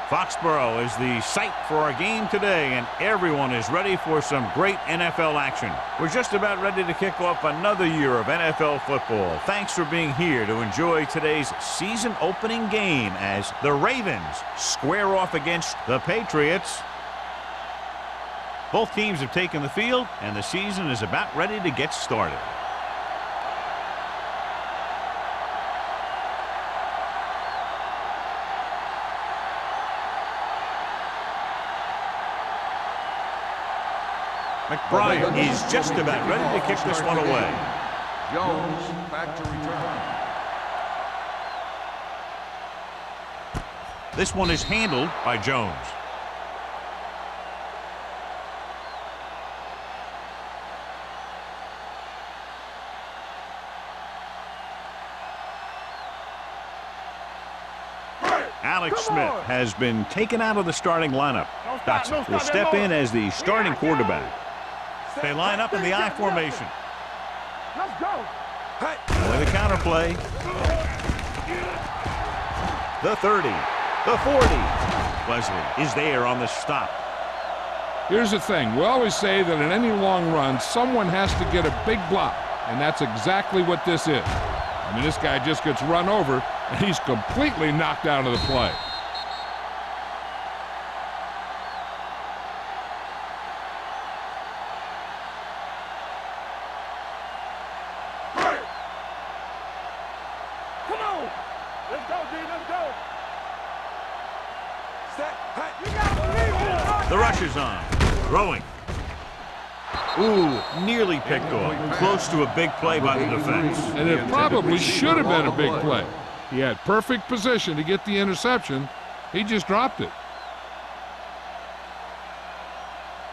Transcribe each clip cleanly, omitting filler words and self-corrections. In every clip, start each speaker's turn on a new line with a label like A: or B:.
A: Foxborough is the site for our game today, and everyone is ready for some great NFL action. We're just about ready to kick off another year of NFL football. Thanks for being here to enjoy today's season opening game as the Ravens square off against the Patriots. Both teams have taken the field, and the season is about ready to get started. McBride is just about ready to kick this one away.
B: Jones back to return.
A: This one is handled by Jones. Alex Smith has been taken out of the starting lineup. Dotson will step in as the starting quarterback. They line up in the I formation.
C: Let's go.
A: With a counter play. The 30. The 40. Wesley is there on the stop.
D: Here's the thing. We always say that in any long run, someone has to get a big block. And that's exactly what this is. I mean, this guy just gets run over, and he's completely knocked out of the play.
A: The rush is on. Throwing. Ooh, nearly picked off. Close to a big play by the defense.
D: And it probably should have been a big play. He had perfect position to get the interception. He just dropped it.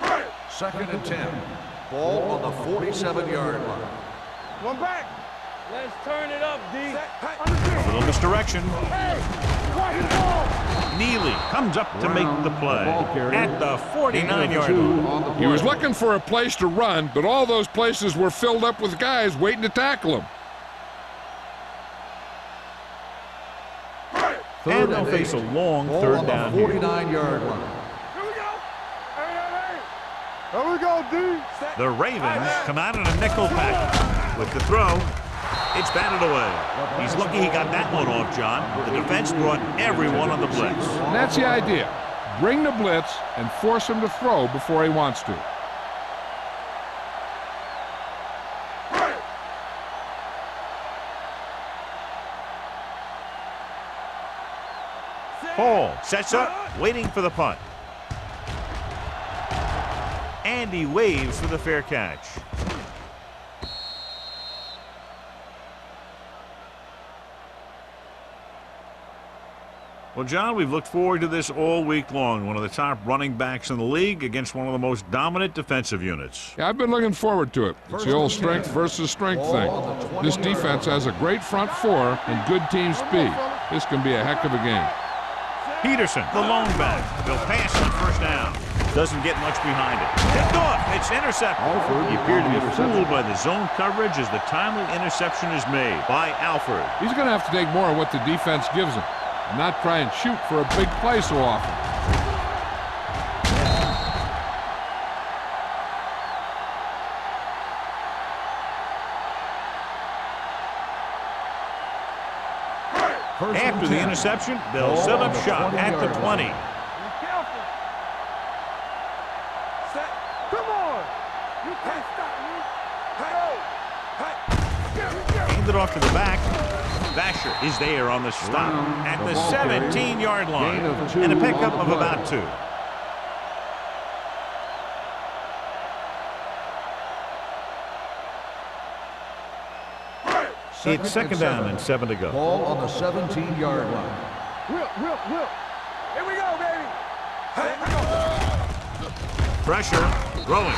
B: 2nd and 10. Ball on the 47-yard line.
C: One back. Let's turn it up, D.
A: A little misdirection. Neely comes up to make the play at the 49-yard line.
D: He was looking for a place to run, but all those places were filled up with guys waiting to tackle him.
A: And they'll face a long third down here.
B: 49-yard line.
C: Here we go. Here we go, D.
A: The Ravens come out in a nickel package. With the throw, it's batted away. He's lucky he got that one off, John. The defense brought everyone on the blitz.
D: And that's the idea. Bring the blitz and force him to throw before he wants to.
A: Hall sets up, waiting for the punt. And he waves for the fair catch. Well, John, we've looked forward to this all week long. One of the top running backs in the league against one of the most dominant defensive units.
D: Yeah, I've been looking forward to it. It's the old strength versus strength thing. This defense has a great front four and good team speed. This can be a heck of a game.
A: Peterson, the lone back. They'll pass on first down. Doesn't get much behind it. Picked off. It's intercepted. He appeared to be fooled by the zone coverage as the timely interception is made by Alford.
D: He's going to have to take more of what the defense gives him and not try and shoot for a big play so often.
A: After the interception, they'll set up shop at the 20.
C: Come on. You can't stop me.
A: Hand it off to the back. Vasher is there on the stop at the 17-yard line. And a pickup of about 2. It's 2nd down and 7 to go.
B: Ball on the 17-yard line.
C: Whip. Here we go, baby.
A: Pressure, throwing.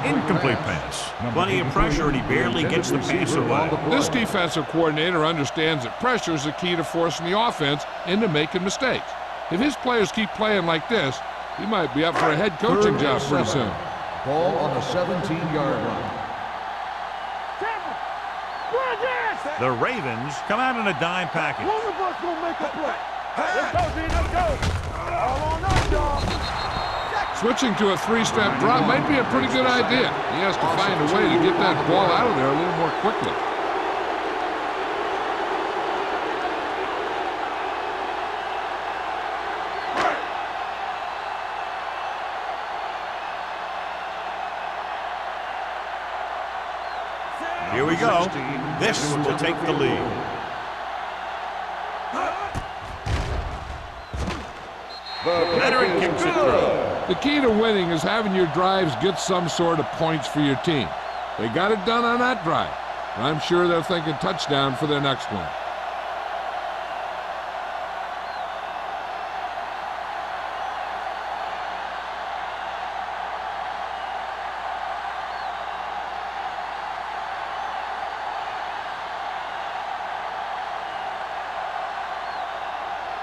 A: Incomplete pass. Plenty of pressure, and he barely gets the pass away.
D: This defensive coordinator understands that pressure is the key to forcing the offense into making mistakes. If his players keep playing like this, he might be up for a head coaching job pretty soon.
B: Ball on the 17-yard line.
A: The Ravens come out in a dime package.
C: One of us gonna make a play. Let's go, D. Let's go. All on us, y'all.
D: Switching to a three-step drop might be a pretty good idea. He has to find a way to get that ball out of there a little more quickly.
A: Here we go. This will take the lead. Veteran kicks it through.
D: The key to winning is having your drives get some sort of points for your team. They got it done on that drive. I'm sure they're thinking touchdown for their next one.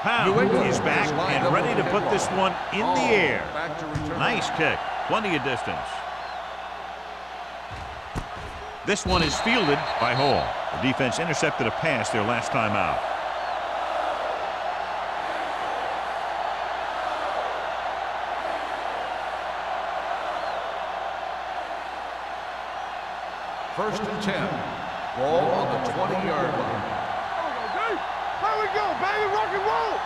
A: Pound is back and ready to put this one in the air. Nice kick. Plenty of distance. This one is fielded by Hall. The defense intercepted a pass their last time out.
B: First and 10. Ball on the 20-yard line.
C: There we go, baby. Rock and roll.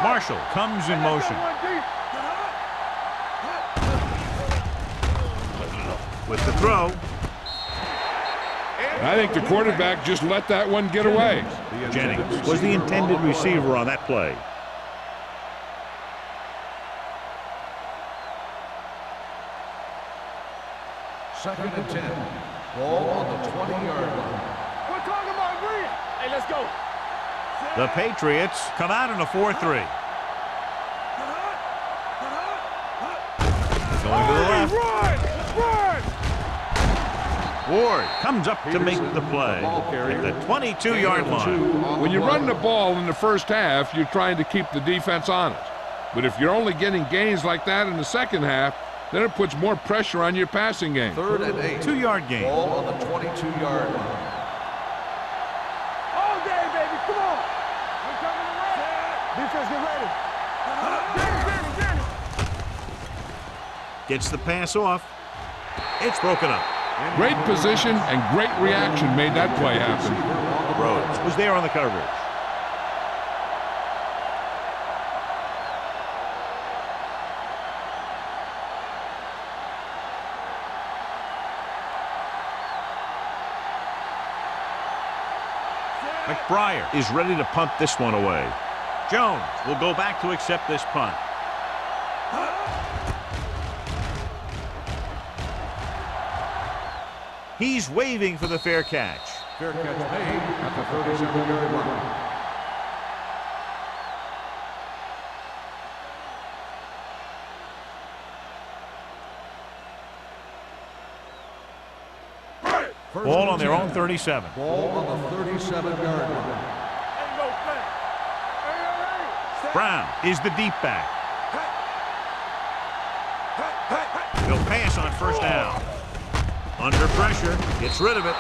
A: Marshall comes in motion. With the throw.
D: I think the quarterback just let that one get away.
A: Jennings was the intended receiver on that play.
B: Second and 10. Ball on the 20-yard line.
C: We're talking about green. Hey, let's go.
A: The Patriots come out in a 4-3. Going to the left.
C: Run!
A: Ward comes up to make the play at the 22-yard line.
D: When you run the ball in the first half, you're trying to keep the defense honest. But if you're only getting gains like that in the second half, then it puts more pressure on your passing game.
B: Third and 8.
A: 2-yard gain.
B: Ball on the 22-yard line.
C: All day, baby. Come on. We're coming around. Defense, get ready. Danny.
A: Gets the pass off. It's broken up.
D: Great position and great reaction made that play happen.
A: Rhodes was there on the coverage. McBriar is ready to punt this one away. Jones will go back to accept this punt. He's waving for the fair catch.
B: Fair catch made at the 37-yard line.
A: Ball on their own 37.
B: Ball on the 37-yard line.
A: Brown is the deep back. He'll pass on first down. Under pressure, gets rid of it.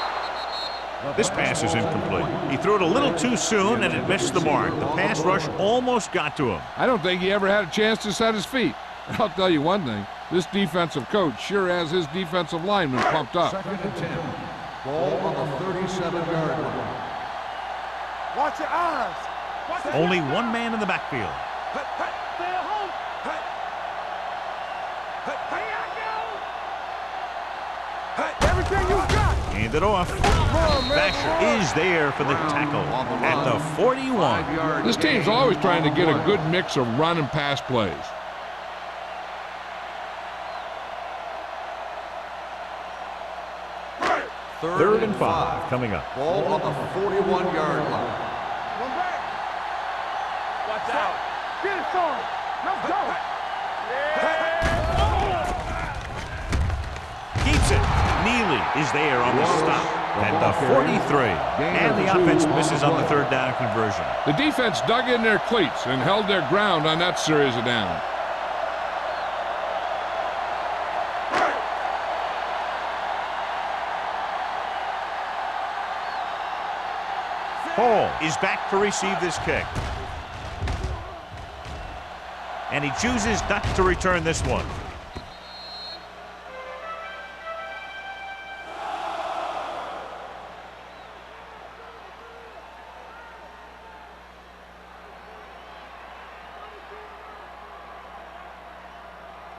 A: This pass is incomplete. He threw it a little too soon and it missed the mark. The pass rush almost got to him.
D: I don't think he ever had a chance to set his feet. I'll tell you one thing, this defensive coach sure has his defensive linemen pumped up.
B: Second and 10. Ball on the 37-yard line.
C: Watch your eyes.
A: Only one man in the backfield.
C: Stay at home. Everything you got.
A: Hand it off. Basher is there for the tackle at the 41.
D: This team's always trying to get a good mix of run and pass plays.
A: Third and 5 coming up.
B: Ball on the 41-yard line.
C: One back. Watch out. Get it, son. Let's go.
A: Keeps it. Neely is there on the stop at the 43. And the offense misses on the third down conversion.
D: The defense dug in their cleats and held their ground on that series of downs.
A: Hall is back to receive this kick. and he chooses not to return this one.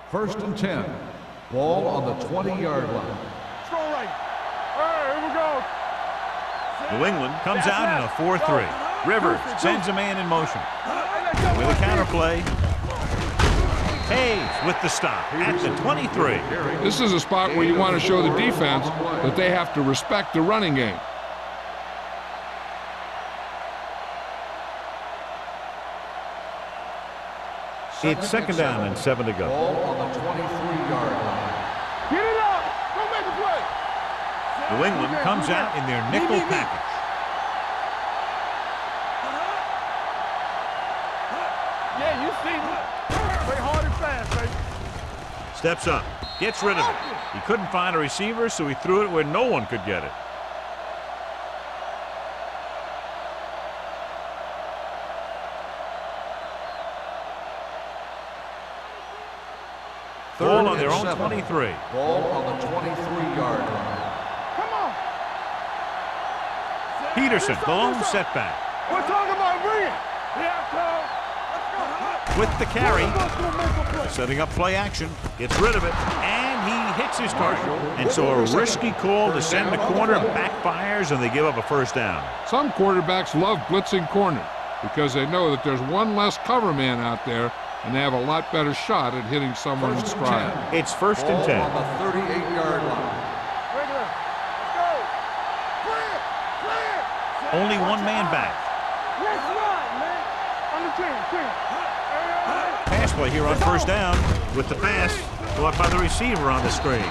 B: First and 10. Ball on the 20-yard line.
C: Strong right. All right, here we go.
A: New England comes out in a 4-3. Rivers sends a man in motion. With a counterplay. Hayes with the stop at the 23.
D: This is a spot where you want to show the defense that they have to respect the running game.
A: It's second down and 7 to go.
B: Ball on the 23-yard line.
C: Get it up. Go make a play.
A: New England comes out in their nickel package.
C: Yeah, you see me. Play hard and fast, baby.
A: Steps up, gets rid of it. He couldn't find a receiver, so he threw it where no one could get it. Ball on their own 23.
B: Ball on the 23-yard line.
C: Come on.
A: Peterson, the lone setback.
C: We're talking about bringing. Yeah,
A: With the carry,
C: Let's go make a play.
A: setting up play action, gets rid of it, and he hits his target. And so a risky call to send the corner backfires, and they give up a first down.
D: Some quarterbacks love blitzing corners because they know that there's one less cover man out there, and they have a lot better shot at hitting someone in stride.
A: It's first and
B: Ball
A: 10.
B: on the 38-yard line.
C: Regular. Let's go. Clear. Clear.
A: Only one man back.
C: Let's run, man. On the team.
A: Pass play here on first down with the pass caught by the receiver on the screen.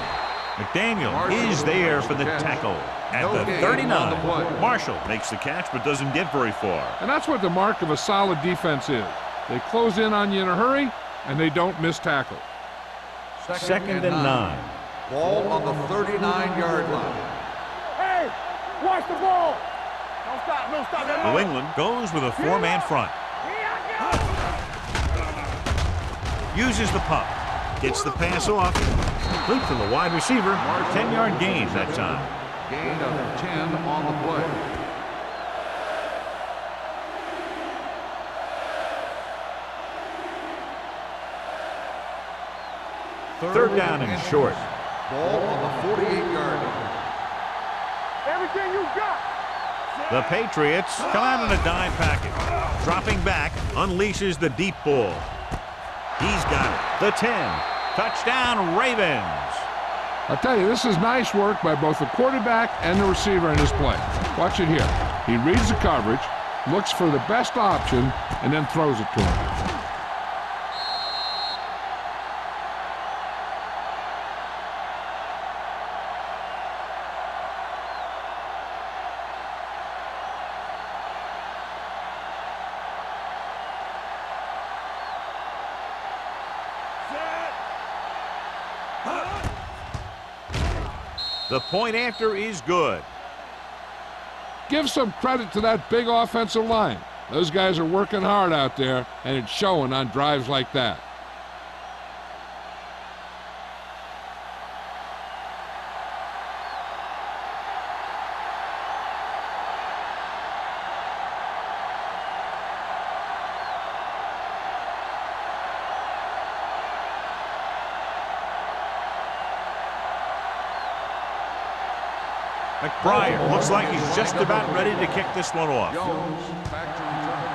A: McDaniel is there for the tackle at the 39. Marshall makes the catch but doesn't get very far.
D: And that's what the mark of a solid defense is. They close in on you in a hurry, and they don't miss tackle.
A: Second and 9.
B: Ball on the 39-yard line.
C: Hey, watch the ball. Don't stop. Don't stop that
A: New
C: ball.
A: England goes with a 4-man front. Uses the pump. Gets the pass off. Complete from the wide receiver. 10-yard gain that time.
B: Gain of 10 on the play.
A: Third down and short.
B: Ball on the 48-yard line.
C: Everything you got.
A: The Patriots come out in a dime package. Dropping back, unleashes the deep ball. He's got it. The 10. Touchdown, Ravens.
D: I'll tell you, this is nice work by both the quarterback and the receiver in this play. Watch it here. He reads the coverage, looks for the best option, and then throws it to him.
A: The point after is good.
D: Give some credit to that big offensive line. Those guys are working hard out there, and it's showing on drives like that.
A: McBride looks like he's just about ready to kick this one off.
B: Jones back to return.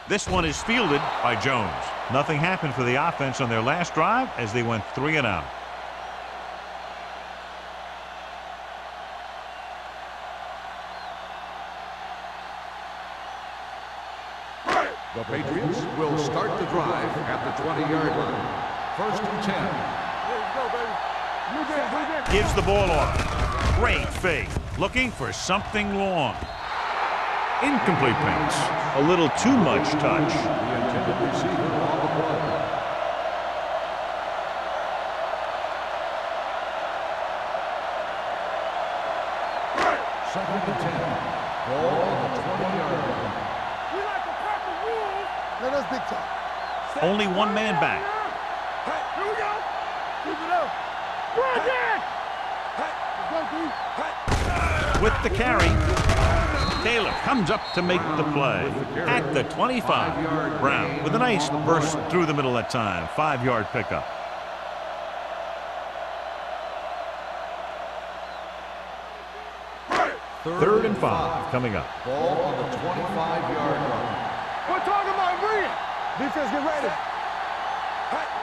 A: This one is fielded by Jones. Nothing happened for the offense on their last drive as they went 3 and out.
B: The Patriots will start the drive at the 20-yard line. First and 10.
C: There you go, baby. Move in.
A: Gives the ball off. Great fake. Looking for something long. Incomplete pass. A little too much touch.
B: The intended receiver on the play. Second and 10. Ball on the 20-yard line.
C: We like to press big time.
A: Only one man back.
C: Hey, here we go. Keep it up. Go again. Hey, let's go, D.
A: With the carry, Taylor comes up to make the play. At the 25, Brown with a nice burst through the middle that time. 5-yard pickup. Third and 5 coming up.
B: Ball on the 25-yard line.
C: We're talking about agreeing. Defense, get ready.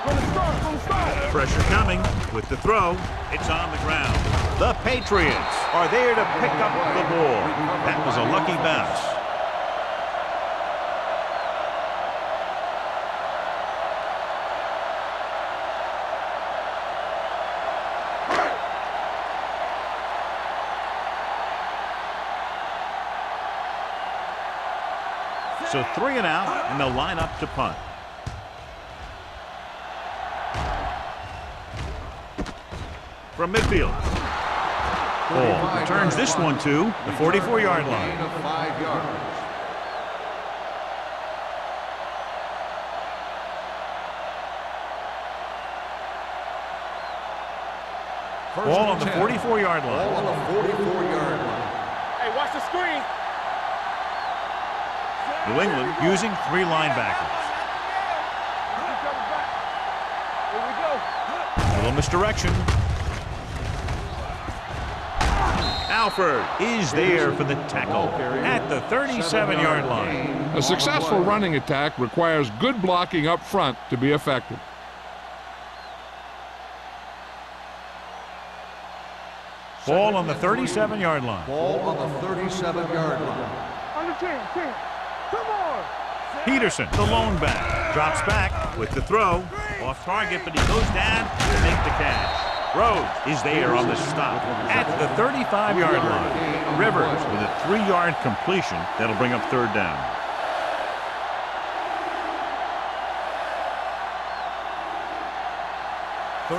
C: From the start, from the start.
A: Pressure coming with the throw. It's on the ground. The Patriots are there to pick up the ball. That was a lucky bounce. So 3 and out, and they'll line up to punt. From midfield. Ball returns this one to the 44-yard line.
B: Gain of 5 yards.
A: Ball on the 44-yard
B: Ball
A: line.
B: on the 44-yard line.
C: Hey, watch the screen.
A: New England using 3 linebackers.
C: Here we go.
A: Little misdirection. Alford is there for the tackle at the 37-yard line.
D: A successful running attack requires good blocking up front to be effective.
A: Ball on the 37-yard line.
B: Ball on the 37-yard line.
C: Under 10. Come on.
A: Peterson, the lone back, drops back with the throw. Off target, but he goes down to make the catch. Rhodes is there on the stop at the 35-yard line. Rivers with a 3-yard completion that'll bring up 3rd down.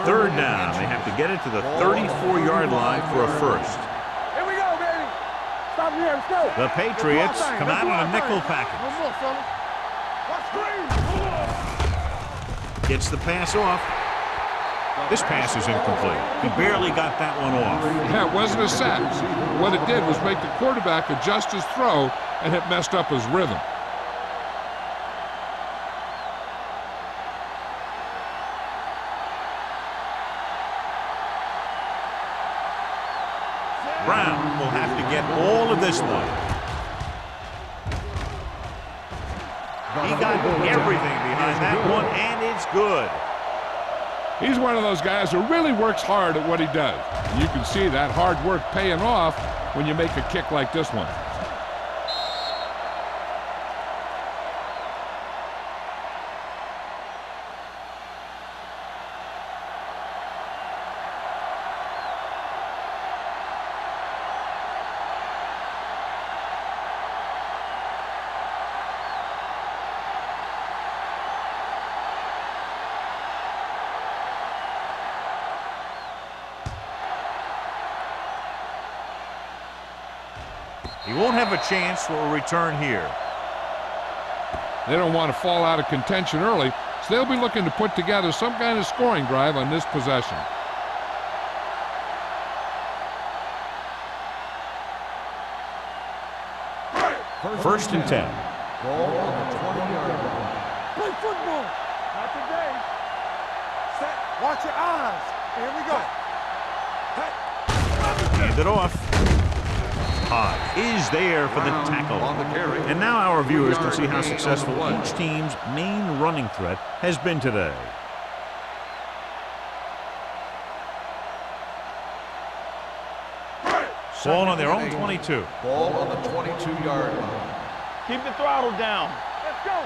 A: Third down. They have to get it to the 34-yard line for a first.
C: Here we go, baby. Stop here. Let's go.
A: The Patriots come out on a nickel package.
C: One more, fellas. Watch screen.
A: Gets the pass off. This pass is incomplete. He barely got that one off.
D: Yeah, it wasn't a sack. What it did was make the quarterback adjust his throw, and it messed up his rhythm.
A: Brown will have to get all of this one. He got everything behind that one, and it's good.
D: He's one of those guys who really works hard at what he does. You can see that hard work paying off when you make a kick like this one.
A: He won't have a chance for a return here.
D: They don't want to fall out of contention early, so they'll be looking to put together some kind of scoring drive on this possession.
A: First and 10.
B: Ball on the 20-yard line.
C: Play football. Not today. Set. Watch your eyes. Here we go.
A: Hand it off. Hodge is there for the tackle.
B: On the carry.
A: And now our viewers can see how successful each team's main running threat has been today. Ball on their own 22.
B: Ball on the 22-yard line.
C: Keep the throttle down. Let's go.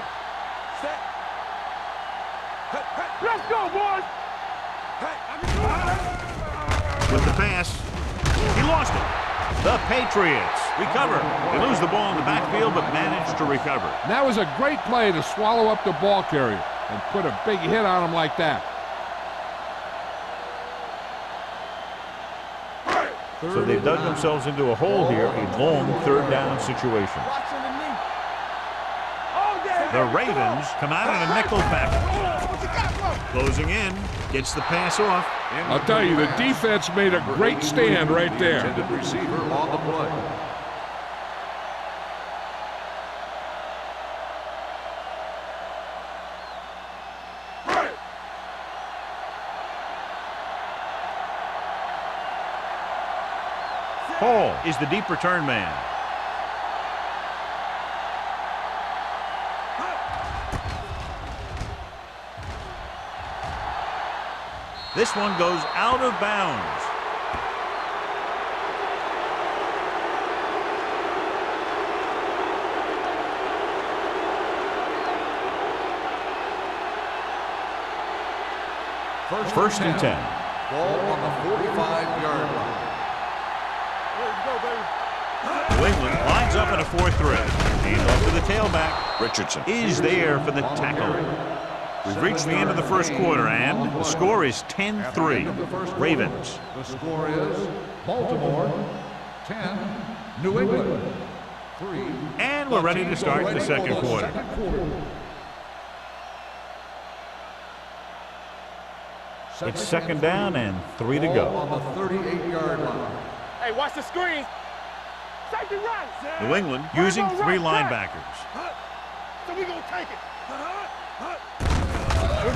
C: Set. Let's go, boys.
A: With the pass, he lost it. The Patriots recover. They lose the ball in the backfield, but manage to recover.
D: That was a great play to swallow up the ball carrier and put a big hit on him like that.
A: So they've dug themselves into a hole here, a long 3rd down situation.
C: Watch underneath. Oh, there.
A: The Ravens come out in a nickel package. Closing in, gets the pass off.
D: I'll tell you, the defense made a great stand right there.
B: Intended receiver on the play.
A: Hall is the deep return man. This one goes out of bounds. First and 10.
B: Ball on the 45-yard line.
A: New England lines up in a 4-3. Hand off to the tailback. Richardson is there for the tackle. We've reached the end of the first quarter, and the score is 10-3. Ravens.
B: The score is Baltimore 10, New England 3.
A: And we're ready to start the second quarter. It's second down and 3 to go.
B: On the 38-yard line.
C: Hey, watch the screen. Safety right.
A: New England using 3 linebackers.
C: So we gonna take it.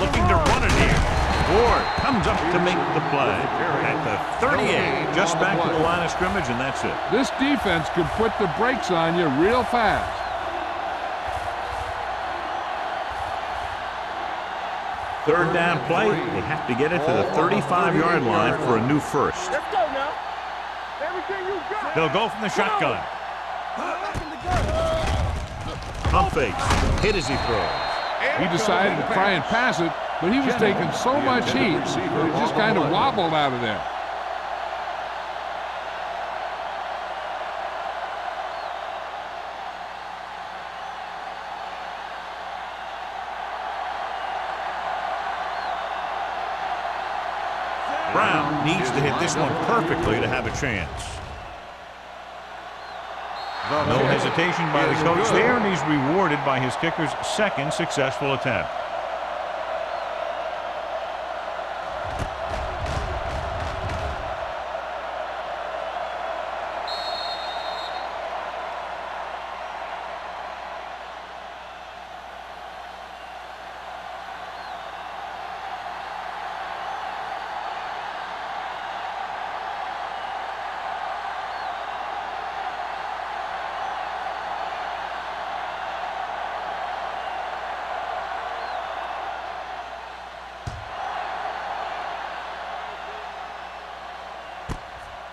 A: Looking to run it here. Ward comes up to make the play. At the 38, just back to the line of scrimmage, and that's it.
D: This defense could put the brakes on you real fast.
A: Third down play. They have to get it to the 35-yard line for a new first.
C: Let's go now. Everything you got.
A: They'll go from the shotgun. Pump fakes. Hit as he throws.
D: He decided to try and pass it, but he was taking so much heat, he just kind of wobbled out of there.
A: Brown needs to hit this one perfectly to have a chance. No hesitation by the coach there, and he's rewarded by his kicker's second successful attempt.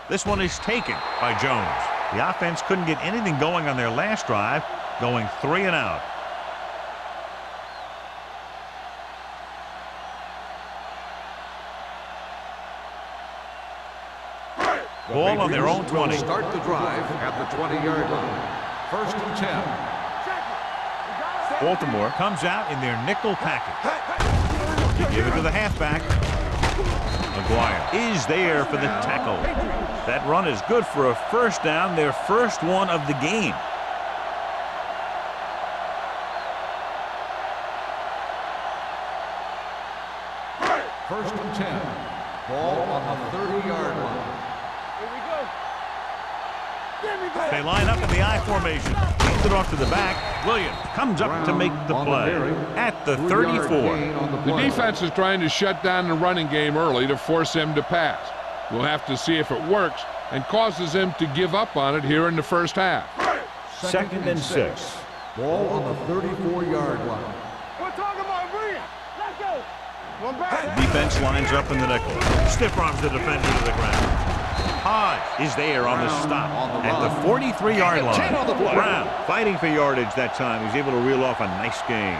A: This one is taken by Jones. The offense couldn't get anything going on their last drive, going 3 and out. Ball on their own 20.
B: Start the drive at the 20-yard line. First and 10.
A: Baltimore comes out in their nickel package. To give it to the halfback. McGuire is there for the tackle. That run is good for a first down, their first one of the game.
B: First and 10. Ball on the 30-yard line.
C: Here we go. Here we go.
A: They line up in the I formation. Hands it off to the back. Williams comes up to make the play at the 34.
D: The defense is trying to shut down the running game early to force him to pass. We'll have to see if it works and causes him to give up on it here in the first half.
A: Second and 6.
B: Ball on the 34-yard line.
C: We're talking about Brian. Let's go. One
A: The
C: back.
A: defense lines up in the nickel. Stiff arms the defender to the ground. Hodge is there on the stop at the 43-yard line. Brown fighting for yardage that time. He's able to reel off a nice gain.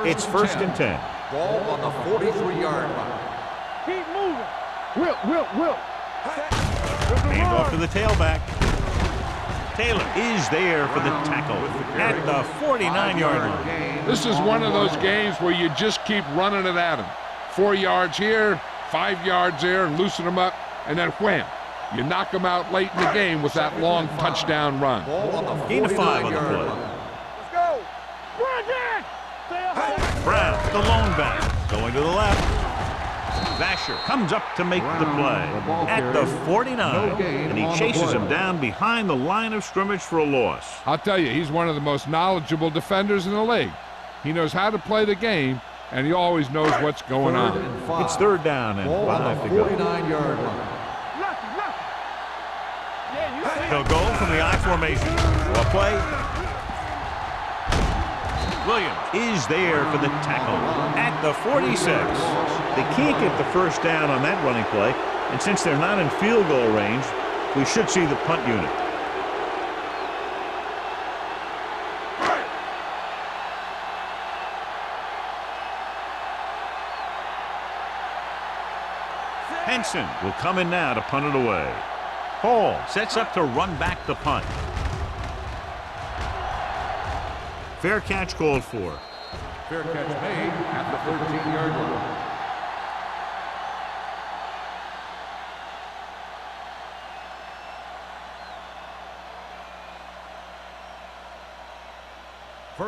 A: It's first and 10.
B: Ball on the 43-yard line.
C: Keep moving. Will.
A: Hand off to the tailback. Taylor is there for the tackle at the 49-yard line.
D: This is one of those games where you just keep running it at him. 4 yards here, 5 yards there, and loosen them up, and then wham. You knock them out late in the game with that long touchdown run.
A: Gain of 5 on the play.
C: Let's go. Brandon! Stay up.
A: Brown, the lone back, going to the left. Vasher comes up to make the play at the 49, and he chases him down behind the line of scrimmage for a loss.
D: I'll tell you, he's one of the most knowledgeable defenders in the league. He knows how to play the game, and he always knows what's going on.
A: It's 3rd down and 5 to go.
B: 49-yard line.
A: He'll go from the I formation. A play. Williams is there for the tackle at the 46. They can't get the first down on that running play, and since they're not in field goal range, we should see the punt unit. Henson will come in now to punt it away. Hall sets up to run back the punt. Fair catch called for.
B: Fair catch made at the 13-yard line.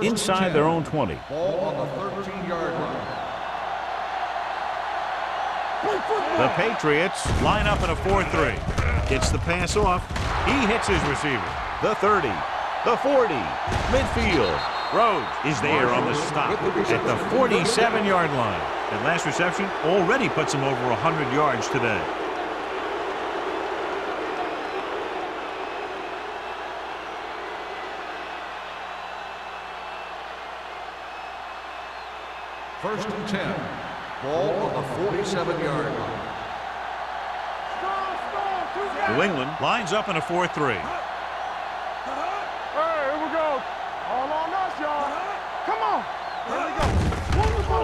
A: Inside their own 20.
B: Ball on the 13-yard line.
A: The Patriots line up in a 4-3. Gets the pass off. He hits his receiver. The 30. The 40. Midfield. Rhodes is there on the stop at the 47-yard line. That last reception already puts him over 100 yards today.
B: First and 10. Ball on the 47-yard line.
A: New England lines up in a 4-3.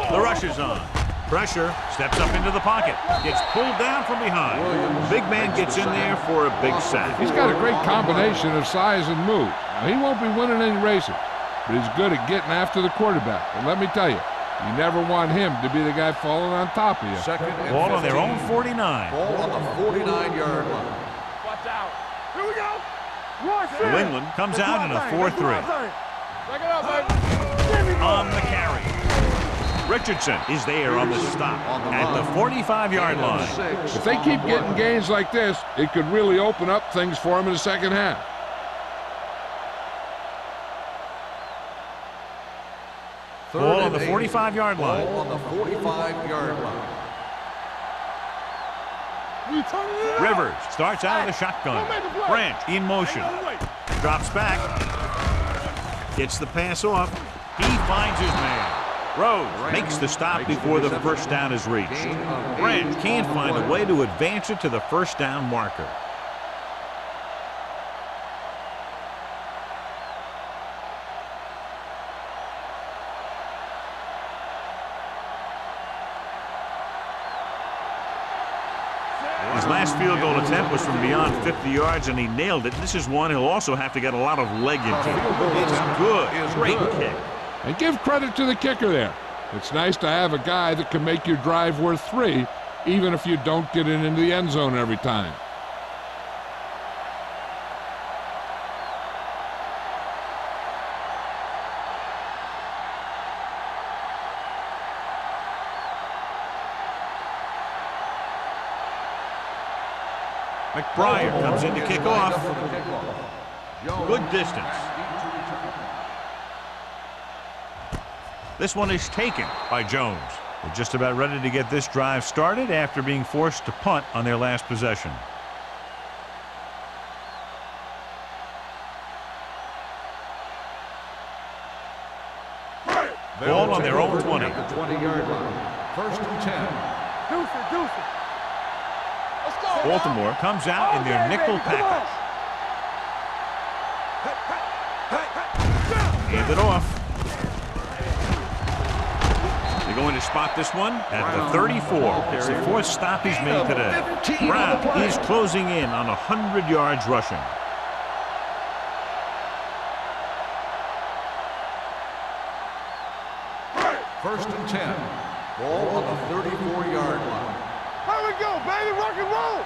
A: The rush is on. Pressure, steps up into the pocket, gets pulled down from behind. Big man gets in there for a big sack.
D: He's got a great combination of size and move. Now, he won't be winning any races, but he's good at getting after the quarterback. And let me tell you, you never want him to be the guy falling on top of you.
B: Second and
A: Ball on
B: 15.
A: their own 49.
B: Ball on the 49-yard line.
C: Watch out. Here we go.
A: New England comes out in a 4-3.
C: Check it out, baby.
A: On the carry. Richardson is there on the stop at the 45-yard line.
D: If they keep getting gains like this, it could really open up things for him in the second half.
A: Ball on the 45-yard line.
B: Ball on the 45-yard line.
A: Rivers starts out of the shotgun. Branch in motion. Drops back. Gets the pass off. He finds his man. Rhodes makes the stop before the first down is reached. Branch can't find a way to advance it to the first down marker. His last field goal attempt was from beyond 50 yards, and he nailed it. This is one he'll also have to get a lot of leg into. It's good. Great kick.
D: And give credit to the kicker there. It's nice to have a guy that can make your drive worth 3, even if you don't get it into the end zone every time.
A: McBride comes in to kick off. Good distance. This one is taken by Jones. They're just about ready to get this drive started after being forced to punt on their last possession. Ball on their own 20.
B: At the 20-yard line. First and 10.
C: Deuce it. Let's go.
A: Baltimore comes out in their nickel package. Hand it off. They're going to spot this one at the 34. It's the 4th stop he's made today. Brown is closing in on 100 yards rushing.
B: First and 10. Ball on the 34-yard line.
C: Here we go, baby. Rock and roll.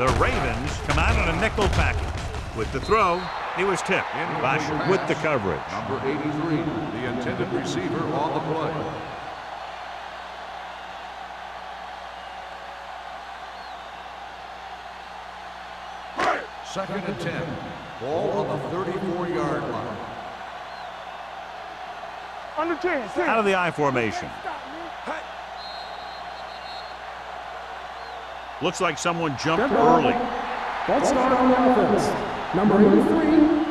A: The Ravens come out in a nickel package. With the throw, he was tipped. Bosch with the coverage.
B: Number 83, the intended receiver on the play. Second and 10. Ball on the 34-yard line.
C: Under 10.
A: Out of the I formation. Looks like someone jumped early.
E: That's start on the offense. Number 83.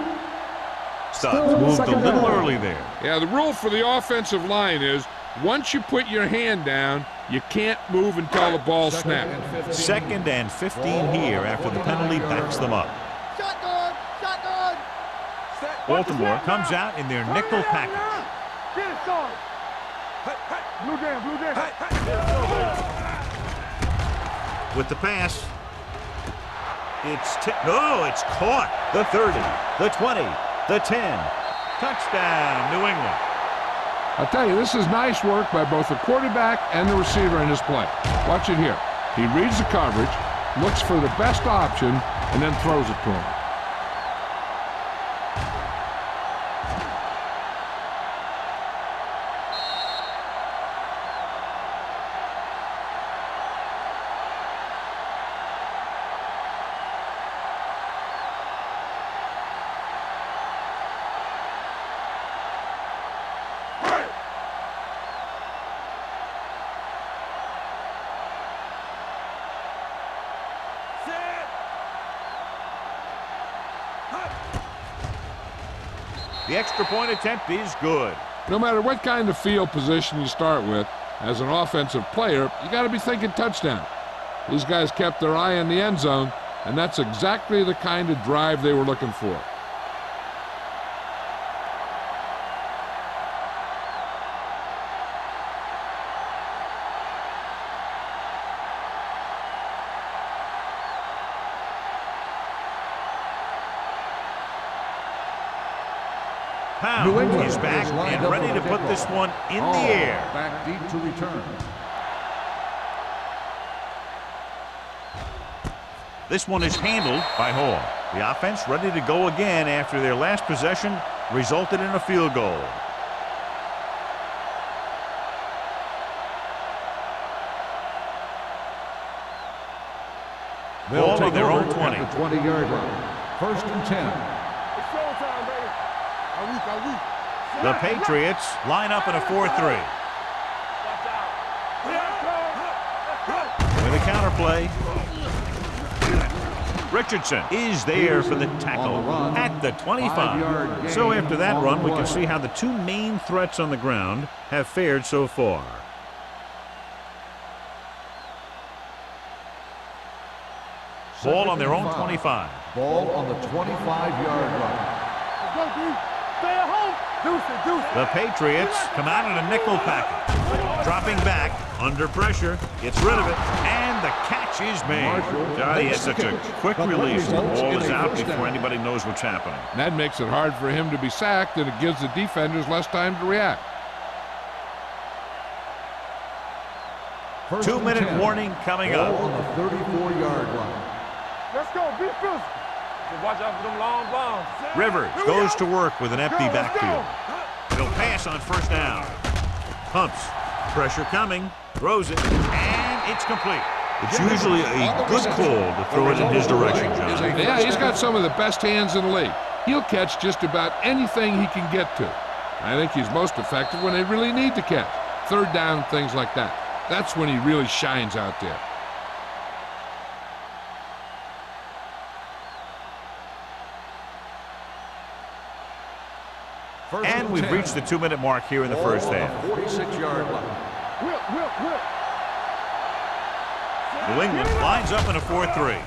A: Stubbs moved a little early there.
D: Yeah, the rule for the offensive line is once you put your hand down, you can't move until the ball snaps.
A: Second and 15 here after the penalty backs them up.
C: Shotgun. Shotgun.
A: Baltimore comes out in their nickel package.
C: Get it, son. Blue down. Blue down.
A: With the pass, it's caught. The 30, the 20, the 10. Touchdown, New England.
D: I'll tell you, this is nice work by both the quarterback and the receiver in this play. Watch it here. He reads the coverage, looks for the best option, and then throws it to him.
A: The extra point attempt is good.
D: No matter what kind of field position you start with, as an offensive player, you got to be thinking touchdown. These guys kept their eye on the end zone, and that's exactly the kind of drive they were looking for.
A: Pound is back and ready to put this one in the air.
B: Back deep to return.
A: This one is handled by Hall. The offense ready to go again after their last possession resulted in a field goal.
B: They'll
A: Ball on their own 20.
B: At the 20-yard line. First and 10.
C: It's showtime, baby. Are we?
A: The Patriots line up in a 4-3. With a counterplay. Richardson is there for the tackle at the 25. So after that run, we can see how the two main threats on the ground have fared so far. Ball on their own 25.
B: Ball on the 25-yard line.
C: Let's go, D. Stay at home. Deuce it.
A: The Patriots come out in a nickel package. Dropping back, under pressure, gets rid of it, and the catch is made. Johnny, it's such a quick release. The ball is out before anybody knows what's happening.
D: And that makes it hard for him to be sacked, and it gives the defenders less time to react.
A: 2-minute warning coming
B: Ball
A: up.
B: on the 34-yard line.
C: Let's go. Be physical. Watch out for them long bombs.
A: Rivers goes to work with an empty backfield. He'll pass on first down. Pumps. Pressure coming. Throws it. And it's complete. It's usually a good call to throw it in his direction, John.
D: Yeah, he's got some of the best hands in the league. He'll catch just about anything he can get to. I think he's most effective when they really need to catch. Third down, things like that. That's when he really shines out there.
A: And we've reached the 2-minute mark here in the first half.
B: 46-yard line.
C: Whip.
A: New England lines up in a 4-3.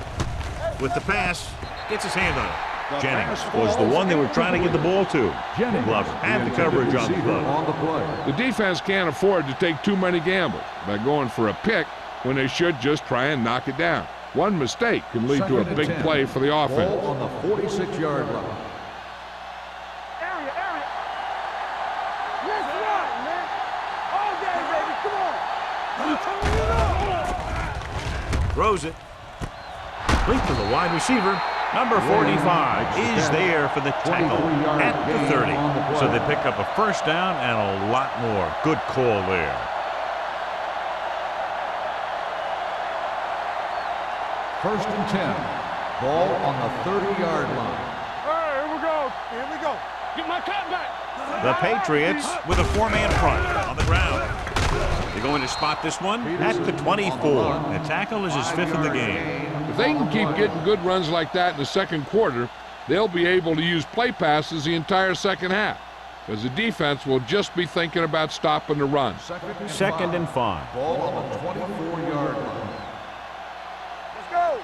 A: With the pass, gets his hand on it. Jennings was the one they were trying to get the ball to. Glover had the coverage on the play.
D: The defense can't afford to take too many gambles by going for a pick when they should just try and knock it down. One mistake can lead to a big play for the offense.
B: Ball on the 46-yard line.
C: Area. Let's run, man. All day, baby. Come on.
A: Throws it. complete to the wide receiver. Number 45 is there for the tackle at the 30. So they pick up a first down and a lot more. Good call there.
B: First and 10. Ball on the 30-yard line.
C: All right, here we go. Here we go. Get my cut back.
A: The Patriots with a four-man front on the ground. They're going to spot this one at the 24. The tackle is his 5th of the game.
D: If they can keep getting good runs like that in the second quarter, they'll be able to use play passes the entire second half, because the defense will just be thinking about stopping the run.
A: Second and 5.
B: Ball on the 24-yard line.
C: Let's go.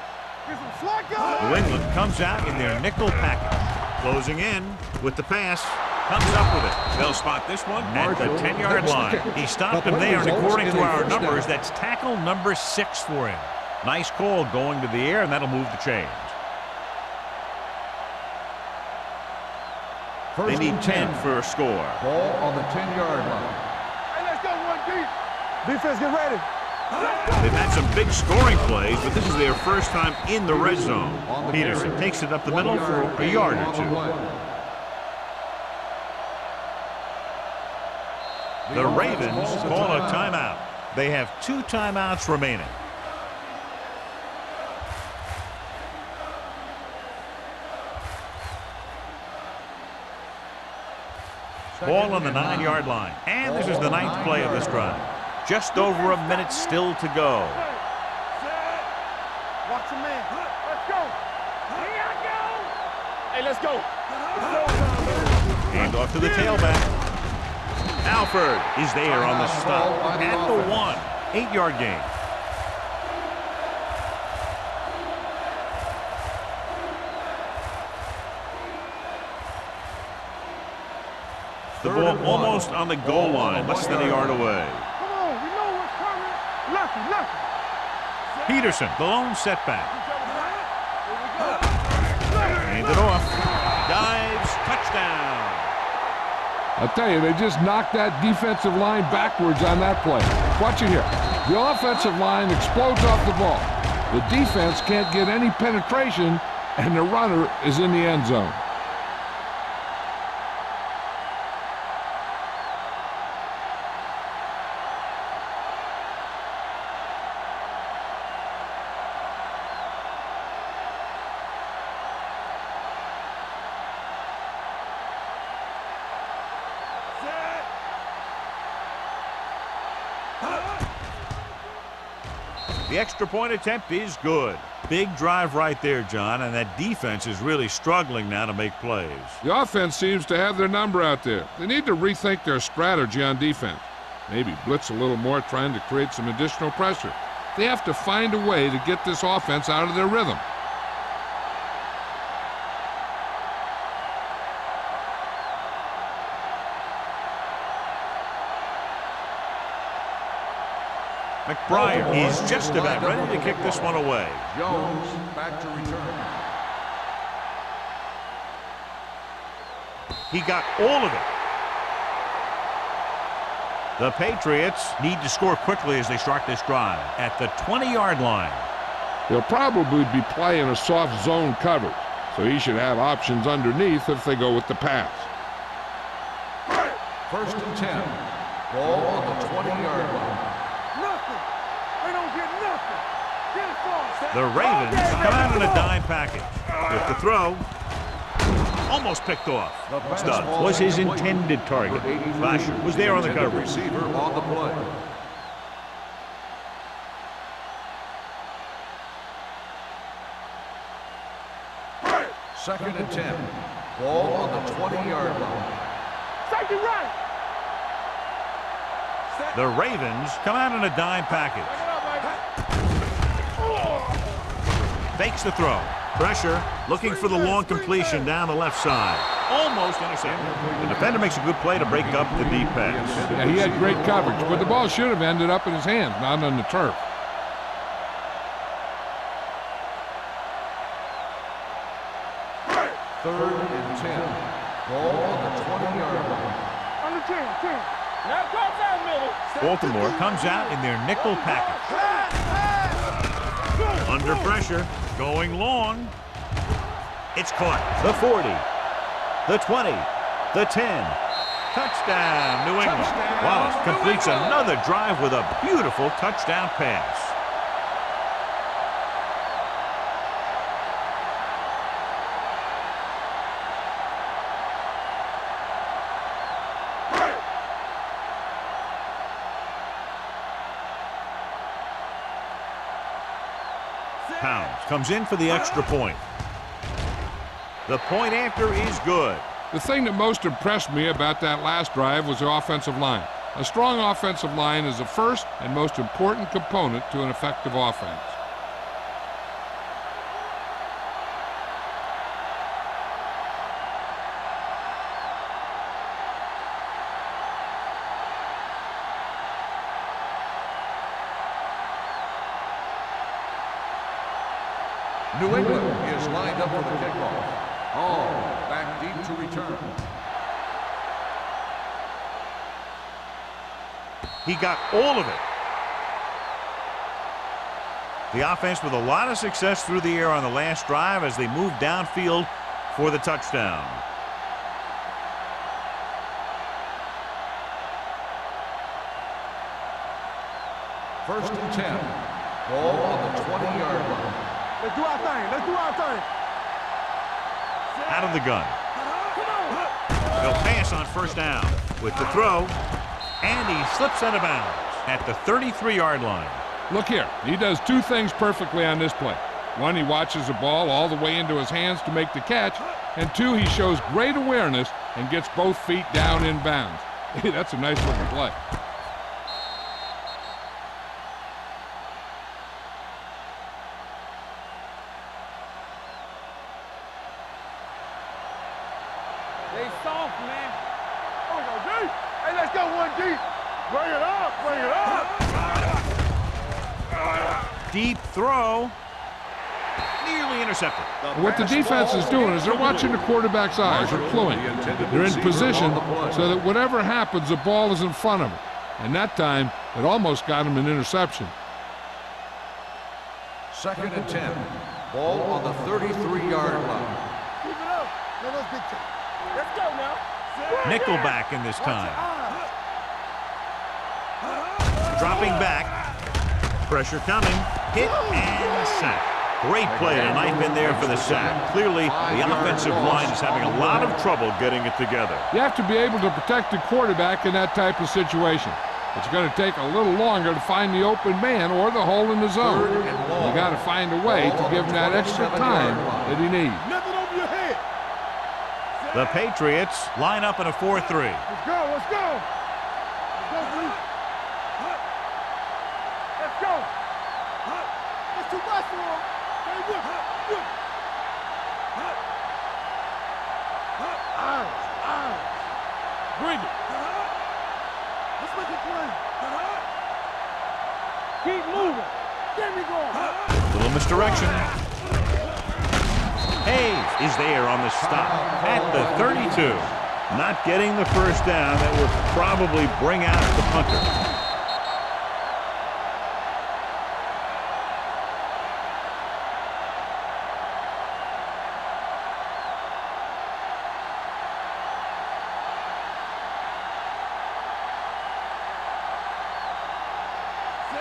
C: Get some slack on.
A: New England comes out in their nickel package. Closing in with the pass. Comes up with it. They'll spot this one at the 10-yard line. He stopped him there, and according to our numbers, that's tackle number 6 for him. Nice call going to the air, and that'll move the chains. They need 10 for a score.
B: Ball on the 10-yard line.
C: Hey, let's go, one deep. Defense, get ready.
A: They've had some big scoring plays, but this is their first time in the red zone. Peterson takes it up the middle for a yard or 2. The Ravens call a timeout. They have 2 timeouts remaining. Ball on the 9-yard line. And this is the 9th play of this drive. Just over a minute still to go.
C: Watch your man. Let's go. Here I go. Hey, let's go.
A: Hand off to the tailback. Alford is there on the stop at the 1. 8-yard gain. The ball almost on the goal line, less than a yard away.
C: Come on, we know what's coming. Lucky.
A: Peterson, the lone setback. Hand it off. Dives, touchdown.
D: I'll tell you, they just knocked that defensive line backwards on that play. Watch it here. The offensive line explodes off the ball. The defense can't get any penetration, and the runner is in the end zone.
A: The extra point attempt is good. Big drive right there, John, and that defense is really struggling now to make plays.
D: The offense seems to have their number out there. They need to rethink their strategy on defense. Maybe blitz a little more, trying to create some additional pressure. They have to find a way to get this offense out of their rhythm.
A: McBride is just about ready to kick this one away.
B: Jones back to return.
A: He got all of it. The Patriots need to score quickly as they start this drive at the 20-yard line.
D: They'll probably be playing a soft zone coverage, so he should have options underneath if they go with the pass.
B: First and 10. Ball on the 20-yard line.
C: Nothing. They don't get nothing. Get it far.
A: The Ravens come out in a dime package. With the throw, almost picked off. Stubbs was his intended target. Flasher was there on the coverage.
B: Receiver on the play. Second and 10. Ball on the 20-yard line.
C: Safety right.
A: The Ravens come out in a dime package. Fakes the throw. Pressure, looking for the long completion down the left side. Almost intercepted. The defender makes a good play to break up the deep pass.
D: Yeah, he had great coverage, but the ball should have ended up in his hands, not on the turf.
B: Third and 10. Ball on the 20-yard line.
C: On the 10. Now come down middle.
A: Baltimore comes out in their nickel package. Under pressure, Going long. It's caught. The 40, the 20, the 10. Touchdown, New England.
B: Touchdown,
A: Wallace
B: New
A: completes
B: England.
A: another drive with a beautiful touchdown pass. Pounds comes in for the extra point. The point after is good.
D: The thing that most impressed me about that last drive was the offensive line. A strong offensive line is the first and most important component to an effective offense.
B: New England is lined up for the kickoff. Hall back deep to return.
A: He got all of it. The offense with a lot of success through the air on the last drive as they move downfield for the touchdown.
B: First and 10. Ball on the 20-yard line.
C: Let's do our thing. Let's do our thing.
A: Out of the gun. They'll pass on first down with the throw, and he slips out of bounds at the 33-yard line.
D: Look here, he does two things perfectly on this play. One, he watches the ball all the way into his hands to make the catch, and two, he shows great awareness and gets both feet down in bounds. Hey, that's a nice looking play.
C: They soft, man. Oh, go deep. Hey, let's go one deep. Bring it up. Bring it up.
A: Deep throw. Nearly intercepted.
D: What the defense is doing is they're watching the quarterback's eyes. They're cluing. They're in position so that whatever happens, the ball is in front of them. And that time, it almost got him an interception.
B: Second and 10. Ball on the 33-yard line.
C: Keep it up. Let us dictate. Let's go now.
A: Nickelback in this time. Dropping back. Pressure coming. Hit and sack. Great play to knife in there for the sack. Clearly, the offensive line is having a lot of trouble getting it together.
D: You have to be able to protect the quarterback in that type of situation. It's going to take a little longer to find the open man or the hole in the zone. You got to find a way to give him that extra time that he needs.
C: Nothing over your head.
A: The Patriots line up in a 4-3.
C: Let's go. Let's go. Let's go, Blue. Let's go. It's too much for him. Hey, whip. Whip. Eyes. Bring it. Let's make it play. Keep moving. Get me going.
A: Little misdirection. Hayes is there on the stop at the 32. Not getting the first down. That would probably bring out the punter.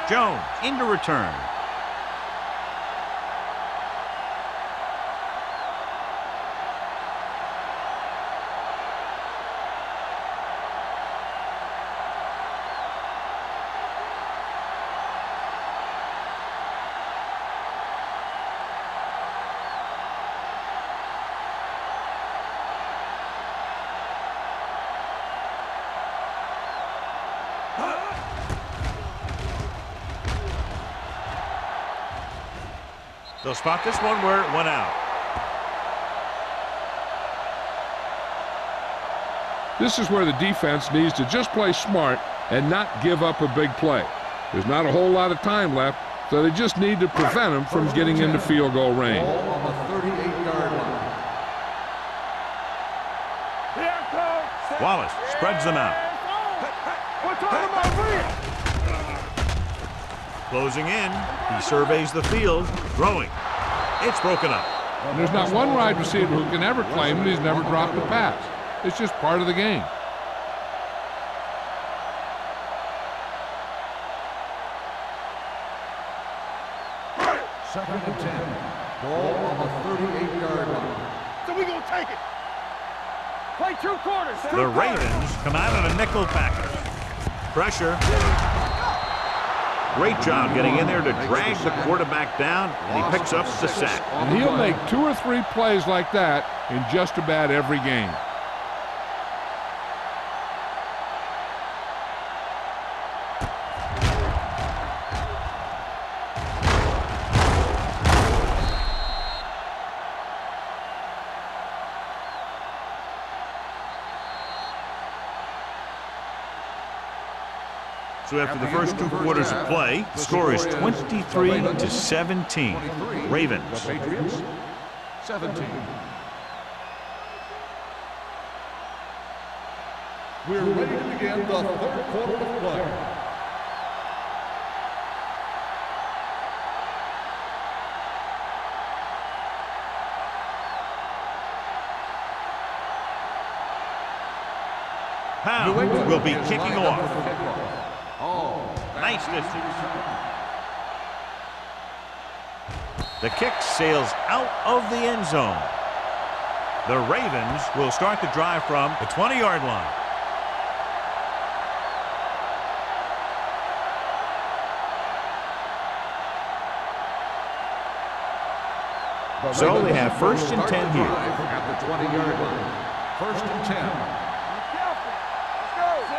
A: Jones into return. They'll spot this one where it went out.
D: This is where the defense needs to just play smart and not give up a big play. There's not a whole lot of time left, so they just need to prevent them from getting into field goal range.
B: Ball on the 38-yard line.
C: Here it comes.
A: Wallace spreads them out.
C: We're talking about real.
A: Closing in. He surveys the field. Throwing. It's broken up.
D: And there's not one wide receiver who can ever claim that he's never dropped a pass. It's just part of the game.
B: Second and 10. Ball on the 38-yard line.
C: So we gonna take it. Play 2 quarters.
A: The Ravens come out in a nickel package. Pressure. Great job getting in there to drag the quarterback down, and he picks up the sack.
D: And he'll make 2 or 3 plays like that in just about every game.
A: So after the first 2 quarters of play, the score is 23-17. Ravens.
B: The Patriots, 17. We're ready to begin the third quarter of play.
A: Pound will be kicking off. Nice distance. The kick sails out of the end zone. The Ravens will start the drive from the 20-yard line. So they have first and 10 here.
B: At the 20-yard line. First and 10.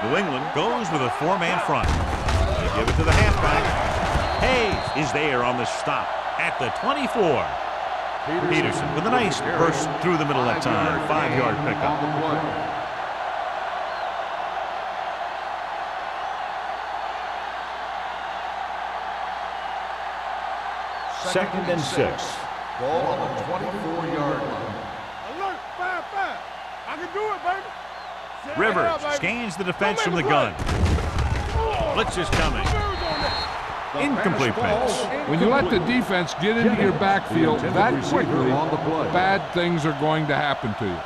A: New England goes with a 4-man front. They give it to the halfback. Hayes is there on the stop at the 24. Peterson with a nice burst through the middle that time. 5-yard pickup. Second and 6.
B: Ball on the 24-yard line.
C: Alert, 5-5. I can do it, baby.
A: Rivers scans the defense from the gun. Blitz is coming. Incomplete pass.
D: When you let the defense get into your backfield that quickly, bad things are going to happen to you.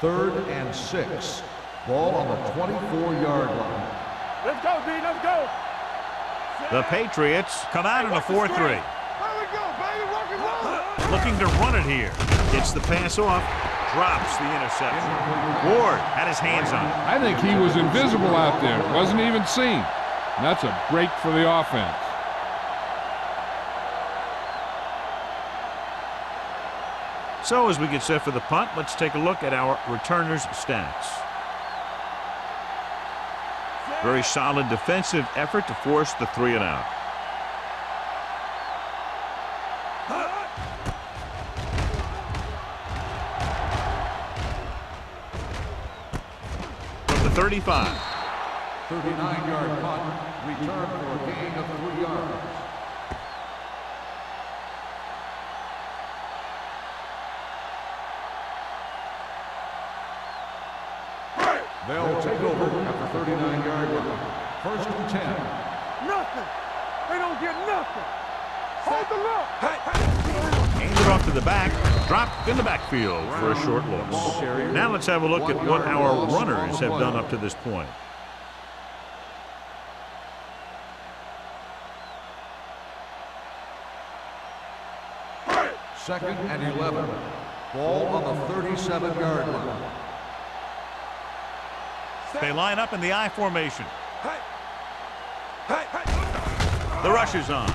B: Third and 6. Ball on the 24-yard line.
C: Let's go, B. Let's go.
A: The Patriots come out in a 4-3.
C: There we go, baby. Rock and roll.
A: Looking to run it here. Gets the pass off. Drops the interception. Ward had his hands on it.
D: I think he was invisible out there. Wasn't even seen. And that's a break for the offense.
A: So as we get set for the punt, let's take a look at our returners' stats. Very solid defensive effort to force the 3 and out. From the 35.
B: 39-yard punt. Return for a gain of 3 yards. They'll take over at the 39-yard line. First and 10.
C: Nothing. They don't get nothing. Hold the look.
A: Hands it off to the back. Dropped in the backfield for a short loss. Now let's have a look at what our runners have done up to this point.
B: Second and 11. Ball on the 37-yard line.
A: They line up in the I formation. The rush is on.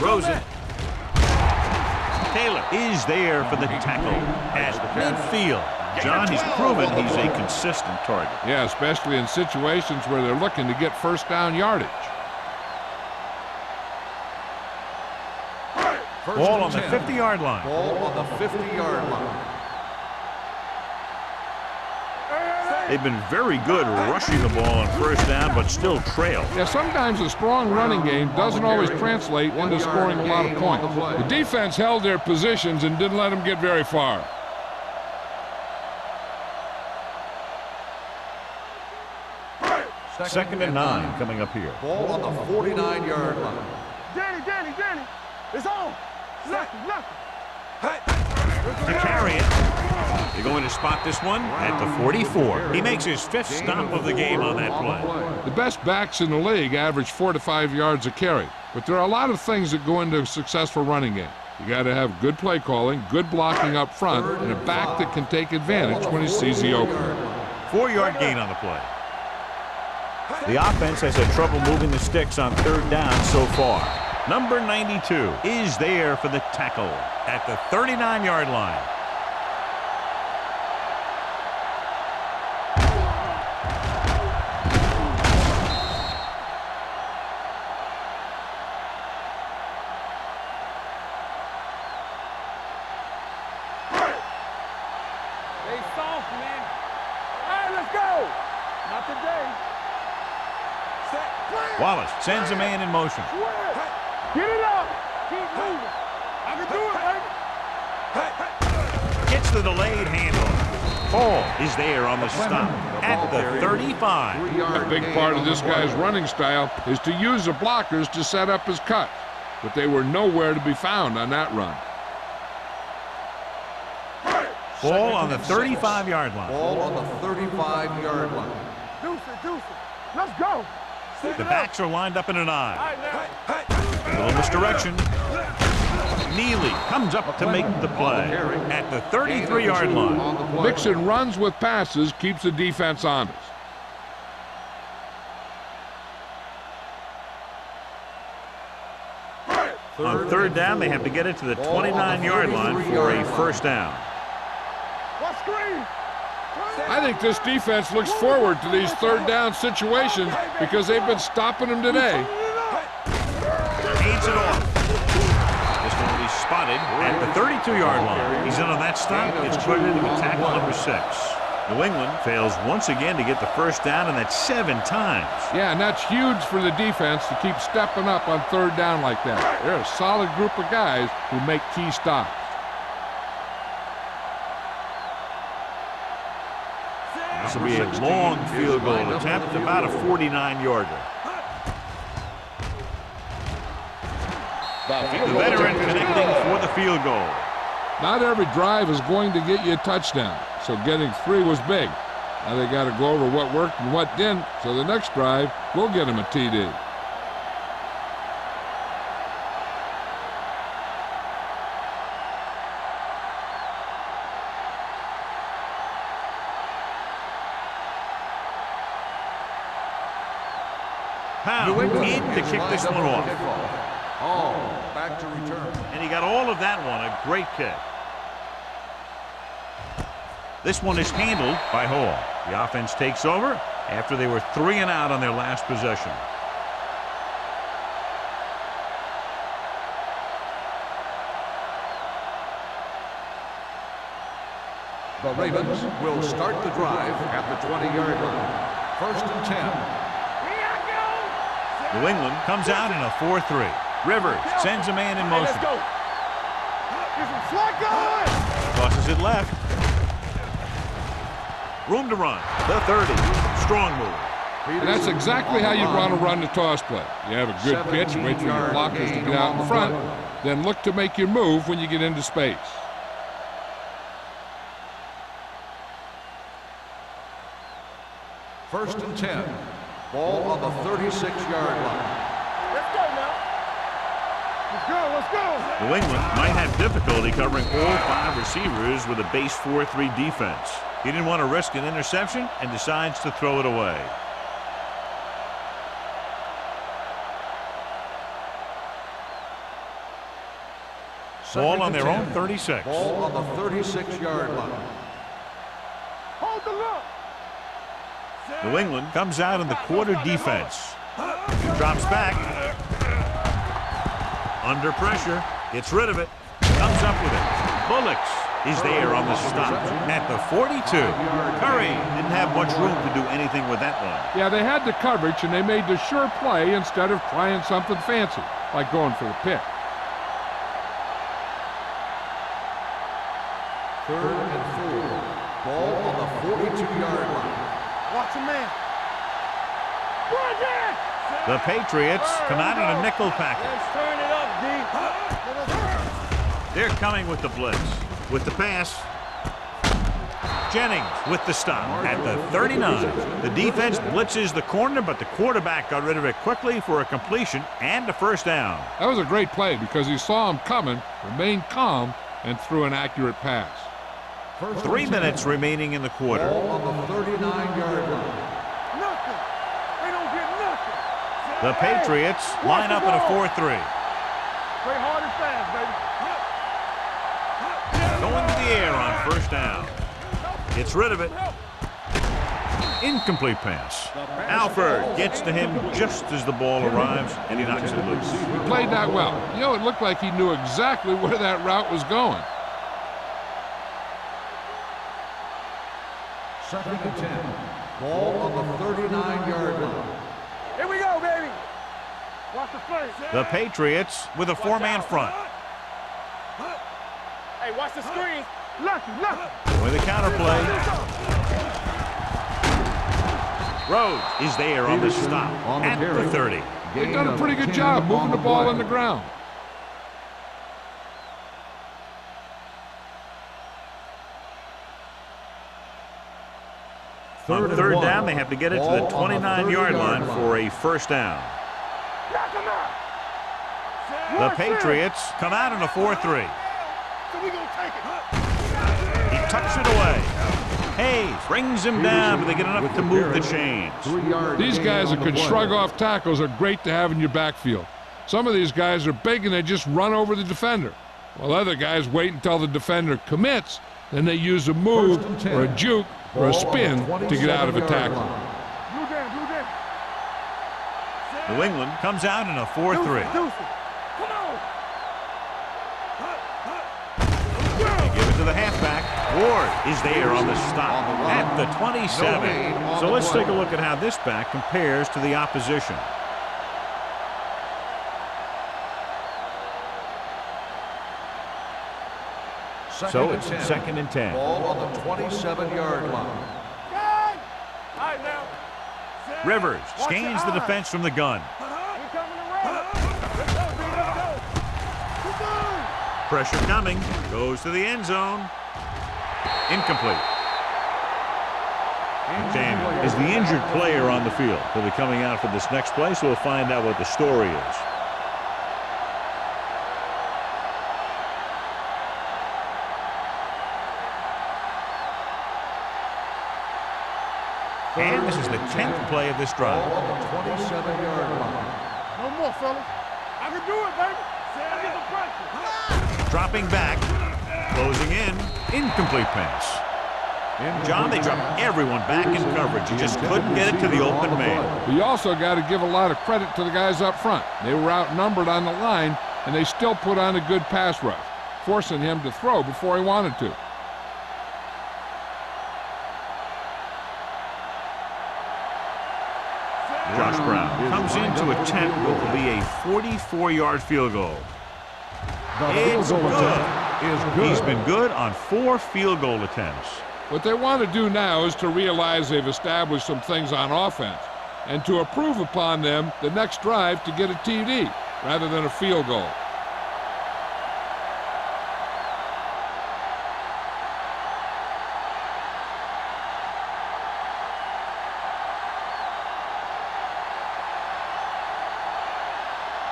A: Rosen. Taylor is there for the tackle at midfield. John, he's proven he's a consistent target.
D: Yeah, especially in situations where they're looking to get first down yardage.
A: Ball on the 50-yard line.
B: Ball on the 50-yard line.
A: They've been very good rushing the ball on first down, but still trail.
D: Yeah, sometimes a strong running game doesn't always translate into scoring a lot of points. The defense held their positions and didn't let them get very far.
A: 2nd and 9 coming up here.
B: Ball on the 49-yard line.
C: Danny. It's on. Left.
A: To carry it. They're going to spot this one at the 44. He makes his 5th stop of the game on that play.
D: The best backs in the league average 4 to 5 yards a carry. But there are a lot of things that go into a successful running game. You got to have good play calling, good blocking up front, and a back that can take advantage when he sees the opening.
A: 4-yard gain on the play. The offense has had trouble moving the sticks on 3rd down so far. Number 92 is there for the tackle at the 39-yard line.
C: Stay soft, man. All right, let's go. Not today.
A: Wallace sends a man in motion.
C: Get it up. Keep moving. I can do it, baby.
A: Gets the delayed handoff. Hall is there on the stop at the 35.
D: A big part of this guy's running style is to use the blockers to set up his cut. But they were nowhere to be found on that run.
A: Ball on the 35-yard line.
B: Ball on the 35-yard line.
C: Deuce it. Let's go.
A: The backs are lined up in an
C: All
A: eye.
C: right, now.
A: A little misdirection. Neely comes up to make the play at the 33-yard line.
D: Mixing runs with passes keeps the defense honest.
A: On 3rd down, they have to get it to the 29-yard line for a 1st down.
C: What screen?
D: I think this defense looks forward to these 3rd down situations because they've been stopping them today.
A: Hands it off. This one will be spotted at the 32-yard line. He's in on that stop. It's credited with tackle number 6. New England fails once again to get the 1st down, and that's 7 times.
D: Yeah, and that's huge for the defense to keep stepping up on 3rd down like that. They're a solid group of guys who make key stops.
A: This will be a long field goal attempt, about a 49-yarder. The veteran connecting for the field goal.
D: Not every drive is going to get you a touchdown, so getting 3 was big. Now they got to go over what worked and what didn't, so the next drive will get them a TD.
A: Pound in to kick this one off.
B: Hall back to return.
A: And he got all of that one, a great kick. This one is handled by Hall. The offense takes over after they were 3 and out on their last possession.
B: The Ravens will start the drive at the 20-yard line. 1st and 10.
A: New England comes out in a 4-3. Rivers sends a man in motion.
C: Let's go. Get some slack going.
A: Tosses it left. Room to run. The 30. Strong move.
D: And that's exactly how you'd want to run the toss play. You have a good pitch, wait for your blockers to get out in front, then look to make your move when you get into space.
B: First and 10. Ball on the 36-yard line.
C: Let's go now. Let's go.
A: New England might have difficulty covering all 5 receivers with a base 4-3 defense. He didn't want to risk an interception and decides to throw it away. Ball on their own 36.
B: Ball on the 36-yard line.
C: Hold the look.
A: New England comes out in the quarter defense. Drops back. Under pressure. Gets rid of it. Comes up with it. Bullocks is there on the stop at the 42. Curry didn't have much room to do anything with that one.
D: Yeah, they had the coverage, and they made the sure play instead of trying something fancy, like going for the pick.
B: 3rd and 4. Ball on the 42-yard line.
C: Watch a man.
A: The Patriots come out in a nickel package.
C: Let's turn it up, D.
A: They're coming with the blitz. With the pass, Jennings with the stop at the 39. The defense blitzes the corner, but the quarterback got rid of it quickly for a completion and a first down.
D: That was a great play because he saw him coming, remained calm, and threw an accurate pass.
A: 3 minutes remaining in the quarter.
B: Ball on the 39-yard line.
C: Nothing. They don't get nothing.
A: The Patriots line up in a 4-3.
C: Play hard and fast, baby.
A: Going to the air on first down. Gets rid of it. Incomplete pass. Alford gets to him just as the ball arrives, and he knocks it loose.
D: He played that well. You know, it looked like he knew exactly where that route was going.
B: 2nd and 10. Ball on the 39-yard line.
C: Here we go, baby. Watch the play.
A: The Patriots with a 4-man front.
C: Hey, watch the screen. Lucky.
A: With a counterplay. Rhodes is there on the stop at the 30.
D: They've done a pretty good job moving the ball on the ground.
A: On third down, they have to get it to the 29-yard line for a first down.
C: Knock him out.
A: The Patriots come out in a 4-3.
C: So we gonna take it.
A: He tucks it away. Hayes brings him down, but they get enough to move the chains.
D: These guys that can shrug off tackles are great to have in your backfield. Some of these guys are big and they just run over the defender, while other guys wait until the defender commits, then they use a move or a juke or a spin to get out of a tackle.
C: Blue down.
A: New England comes out in a 4-3.
C: Come on.
A: They give it to the halfback. Ward is there on the stop at the 27. So let's take a look at how this back compares to the opposition. So it's 2nd and 10.
B: Ball on the 27-yard line.
C: All right, now.
A: Rivers scans the defense from the gun.
C: He coming around. Let's go, B. Let's go. Come on.
A: Pressure coming. Goes to the end zone. Incomplete. McDaniel is the injured player on the field. He'll be coming out for this next play, so we'll find out what the story is. And this is the 10th play of this drive.
B: Ball on the 27-yard line.
C: No more, fellas. I can do it, baby. I get the pressure.
A: Dropping back. Closing in. Incomplete pass. John, they dropped everyone back in coverage. You just couldn't get it to the open man.
D: You also got to give a lot of credit to the guys up front. They were outnumbered on the line, and they still put on a good pass rush, forcing him to throw before he wanted to.
A: Josh Brown comes in to attempt what will be a 44-yard field goal. It's good. He's been good on 4 field goal attempts.
D: What they want to do now is to realize they've established some things on offense and to improve upon them the next drive to get a TD rather than a field goal.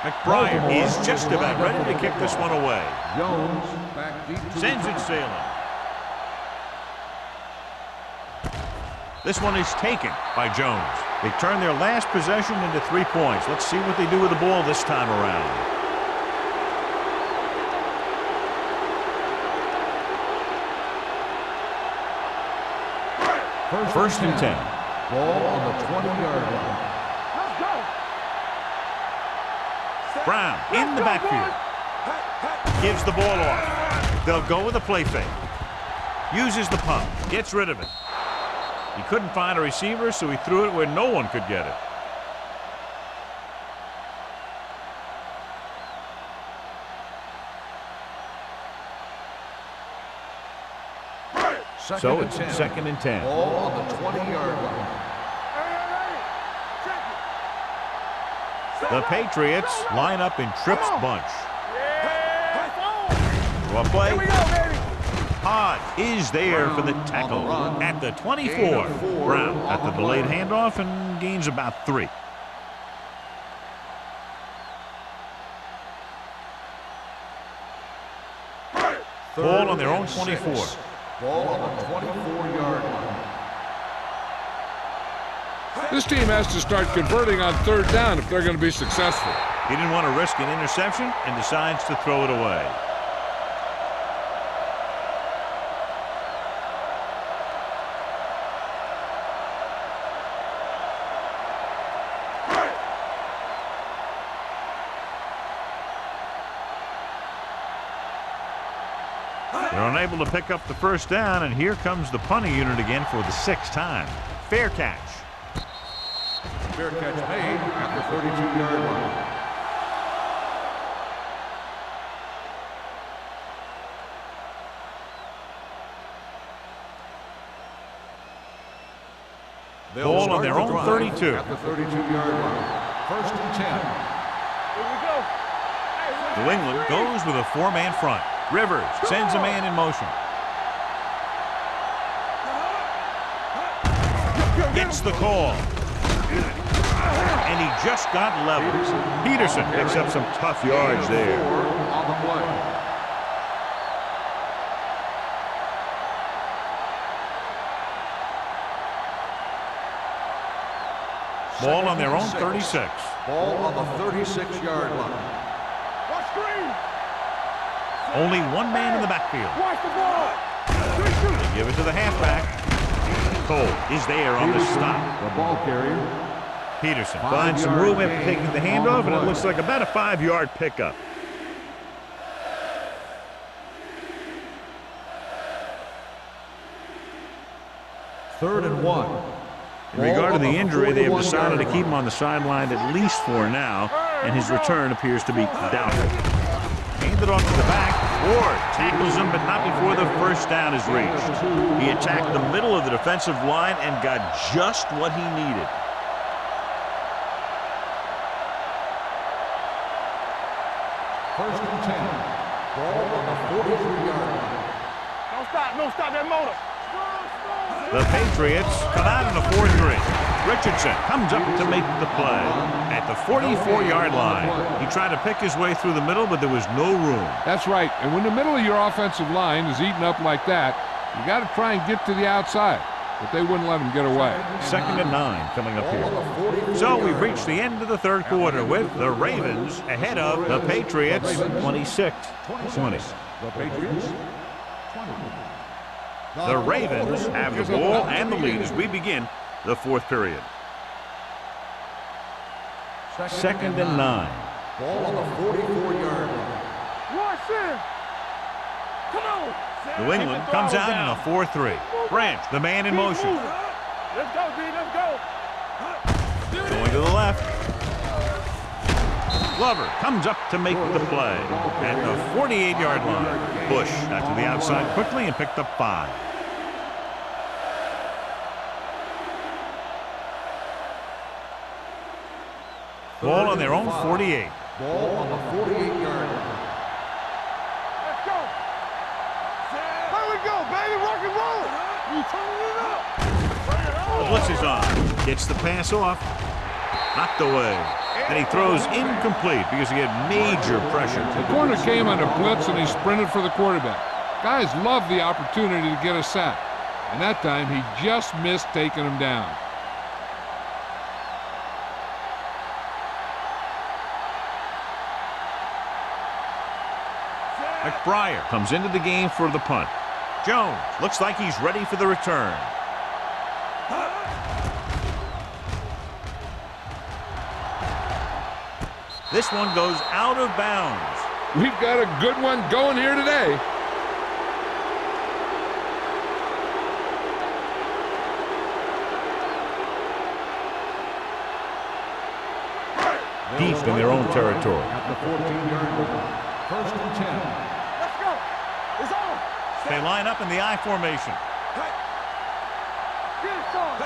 A: McBride is just about ready to kick this one away.
B: Jones back deep to
A: Sends it sailing. This one is taken by Jones. They turn their last possession into 3 points. Let's see what they do with the ball this time around. First and 10.
B: Ball on the 20-yard line.
C: Let's go.
A: Brown in the backfield. Gives the ball off. They'll go with a play fake. Uses the pump. Gets rid of it. He couldn't find a receiver, so he threw it where no one could get it. So it's 2nd and 10.
B: Ball on the 20-yard line.
C: Hey, check it.
A: The Patriots line up in Tripp's bunch. Well play.
C: Here we go, baby.
A: Pod is there for the tackle at the 24. Brown at the delayed handoff and gains about 3. Ball on their own 24.
B: Ball on the 24-yard line.
D: This team has to start converting on 3rd down if they're going to be successful.
A: He didn't want to risk an interception and decides to throw it away. They're unable to pick up the 1st down, and here comes the punting unit again for the 6th time. Fair catch.
B: Fair catch made at the 32-yard line.
A: Ball on their own 32.
B: At the 32-yard line. 1st and 10.
C: Here we go.
A: New England goes with a 4-man front. Rivers sends a man in motion. Gets the call. And he just got leveled. Peterson picks up some tough yards there.
B: On the play.
A: Ball on their own 36.
B: Ball on the 36-yard line.
C: Watch screen.
A: Only one man in the backfield.
C: Watch the ball.
A: They give it to the halfback. Cole is there on the stop.
B: The ball carrier.
A: Peterson finds some room after taking the handoff, and it looks like about a 5-yard pickup.
B: Third and 1.
A: In regard to the injury, they have decided to keep him on the sideline at least for now, and his return appears to be doubtful. Handed off to the back. Ward tackles him, but not before the 1st down is reached. He attacked the middle of the defensive line and got just what he needed.
B: First and 10. Ball on the 43-yard line.
C: Don't stop that motor.
A: The Patriots come out in a 4-3. Richardson comes up to make the play at the 44-yard line. He tried to pick his way through the middle, but there was no room.
D: That's right. And when the middle of your offensive line is eaten up like that, you got to try and get to the outside. But they wouldn't let him get away.
A: 2nd and 9 coming up here. So we've reached the end of the 3rd quarter with the Ravens ahead of the Patriots 26-20.
B: The Patriots 20.
A: The Ravens have the ball and the lead as we begin the 4th period. 2nd and 9.
B: Ball on the 44-yard line.
C: Watch him. Come on.
A: New England comes out in a 4-3. Branch, the man in motion.
C: Let's go, D. Let's go.
A: Going to the left. Glover comes up to make the play at the 48-yard line. Bush got to the outside quickly and picked up 5. Ball on their own 48.
B: Ball on the 48-yard line.
C: Let's go. Here we go, baby. Rock and roll. You turning it up. Bring it
A: The
C: on.
A: blitz is on. Gets the pass off. Knocked away. And he throws incomplete because he had major pressure.
D: The corner came on a blitz and he sprinted for the quarterback. Guys love the opportunity to get a sack. And that time he just missed taking him down.
A: McBriar comes into the game for the punt. Jones looks like he's ready for the return. This one goes out of bounds.
D: We've got a good one going here today.
A: Deep in their own territory.
B: At the 14-yard line. 1st and 10.
C: Let's go. It's on.
A: They line up in the I formation.
C: Get it, son.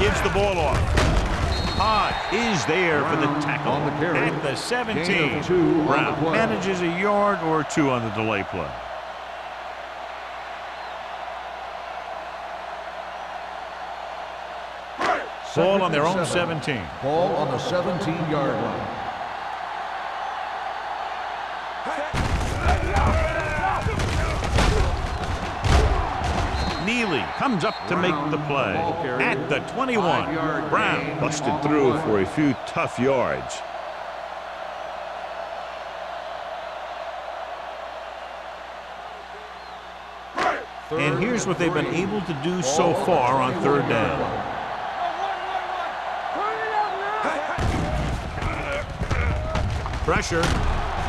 A: Gives the ball off. but is there for the tackle
B: on the carry.
A: at the 17.
B: Gain of 2 on the
A: Brown
B: play.
A: manages a yard or 2 on the delay play. Ball on their own 17.
B: Ball on the 17-yard line.
A: Neely comes up to make the play at the 21. Brown busted through for a few tough yards. And here's what they've been able to do so far on 3rd down. Pressure,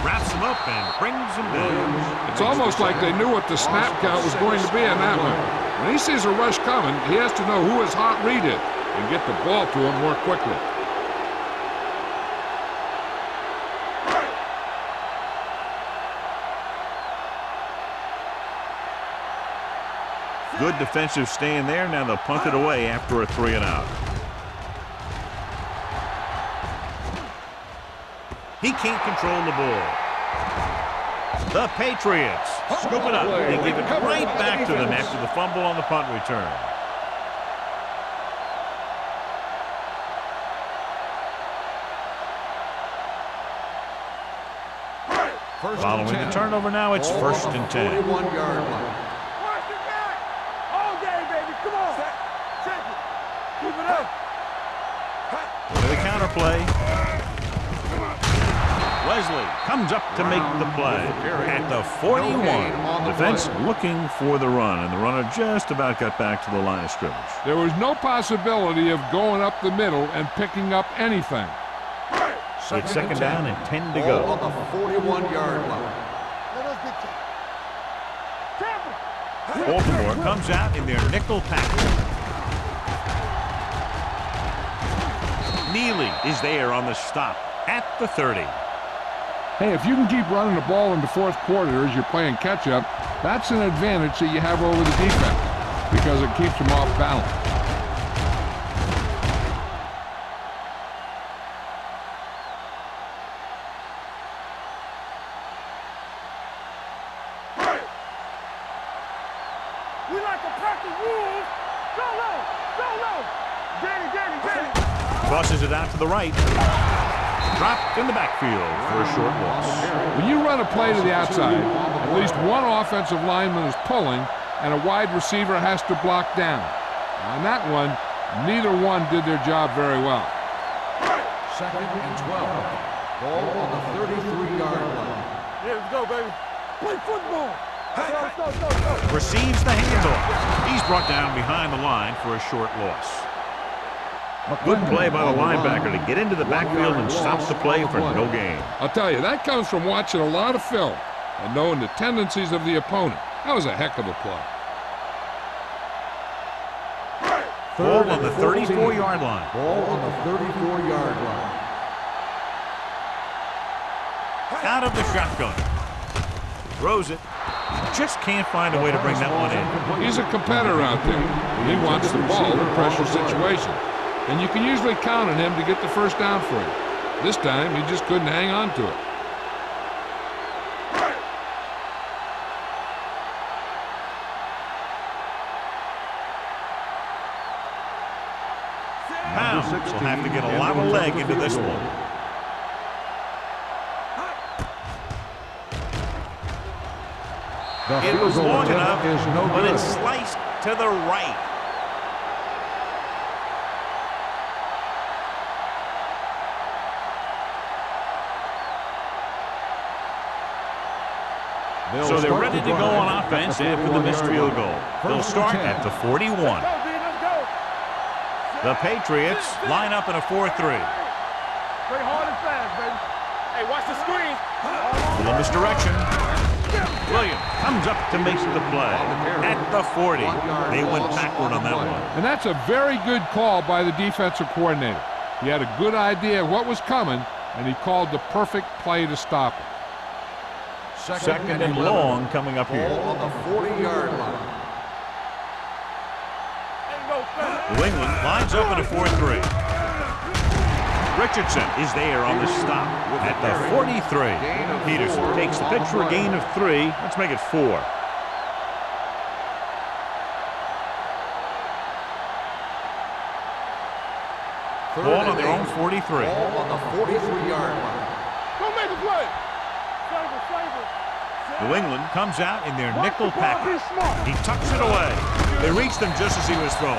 A: wraps him up and brings him down.
D: It's almost like they knew what the snap count was going to be in that one. When he sees a rush coming, he has to know who his hot read is and get the ball to him more quickly.
A: Good defensive stand there. Now they'll punt it away after a 3-and-out. He can't control the ball. The Patriots scoop it up and give it right back to them after the fumble on the punt return. Following the turnover now, it's 1st and 10.
B: 41-yard line.
C: All day, baby. Come on. Check it. Keep it up.
A: To the counterplay. Wesley comes up to make the play at the 41. Defense looking for the run, and the runner just about got back to the line of scrimmage.
D: There was no possibility of going up the middle and picking up anything.
A: It's 2nd down and 10 to go.
B: On the 41-yard line.
A: Baltimore comes out in their nickel package. Neely is there on the stop at the 30.
D: Hey, if you can keep running the ball in the 4th quarter as you're playing catch-up, that's an advantage that you have over the defense because it keeps them off balance.
C: We like to practice rules. Go low. Go low. Danny.
A: Tosses it out to the right. Dropped in the backfield for a short loss.
D: When you run a play to the outside, at least one offensive lineman is pulling and a wide receiver has to block down. On that one, neither one did their job very well.
B: 2nd and 12. Ball on the 33-yard line.
C: Yeah, let's go, baby. Play football. Go.
A: Receives the handoff. He's brought down behind the line for a short loss. Good play by the linebacker to get into the backfield and stops the play for no gain.
D: I'll tell you, that comes from watching a lot of film and knowing the tendencies of the opponent. That was a heck of a play.
A: Ball on the 34-yard line.
B: Ball on the 34-yard line.
A: Out of the shotgun. Throws it. Just can't find a way to bring that one in.
D: He's a competitor out there. He wants the ball in a pressure situation. And you can usually count on him to get the 1st down for you. This time, he just couldn't hang on to it.
A: Pounds will have to get a lot of leg into this one. It was long enough, but it's sliced to the right. So they're ready to go on offense after the missed field goal. They'll start at the 41. The Patriots line up in a 4-3.
C: Play hard and fast, baby. Hey, watch the screen.
A: Little misdirection. Williams comes up to make the play at the 40. They went backward on that one.
D: And that's a very good call by the defensive coordinator. He had a good idea of what was coming, and he called the perfect play to stop it.
A: 2nd and long coming up here.
B: Ball on the 40-yard line.
A: New England lines up in a 4-3. Richardson is there on the stop at the 43. Peterson takes the pitch for a gain of 3. Let's make it 4. Ball on their own 43.
B: Ball on the 43-yard line.
C: Don't make a play. Flavor.
A: New England comes out in their nickel package. He tucks it away. They reached him just as he was throwing.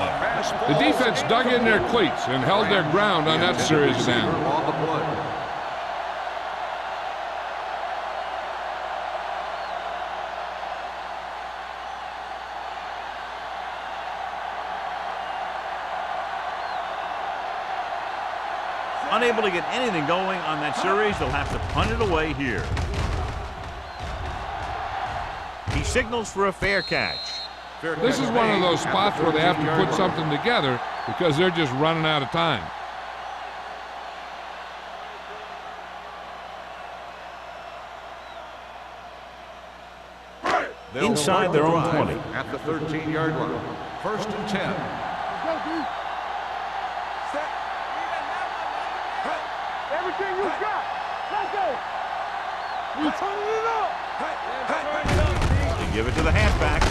D: The defense dug in their cleats and held their ground on that series down.
B: On the play.
A: Unable to get anything going on that series, they'll have to punt it away here. He signals for a fair catch.
D: This is one of those spots where they have to put something together because they're just running out of time.
A: Inside their own 20.
B: At the 13-yard line. 1st and 10.
C: Go, D. Set. Everything you got. Let's go. You turning it up.
A: They give it to the halfback.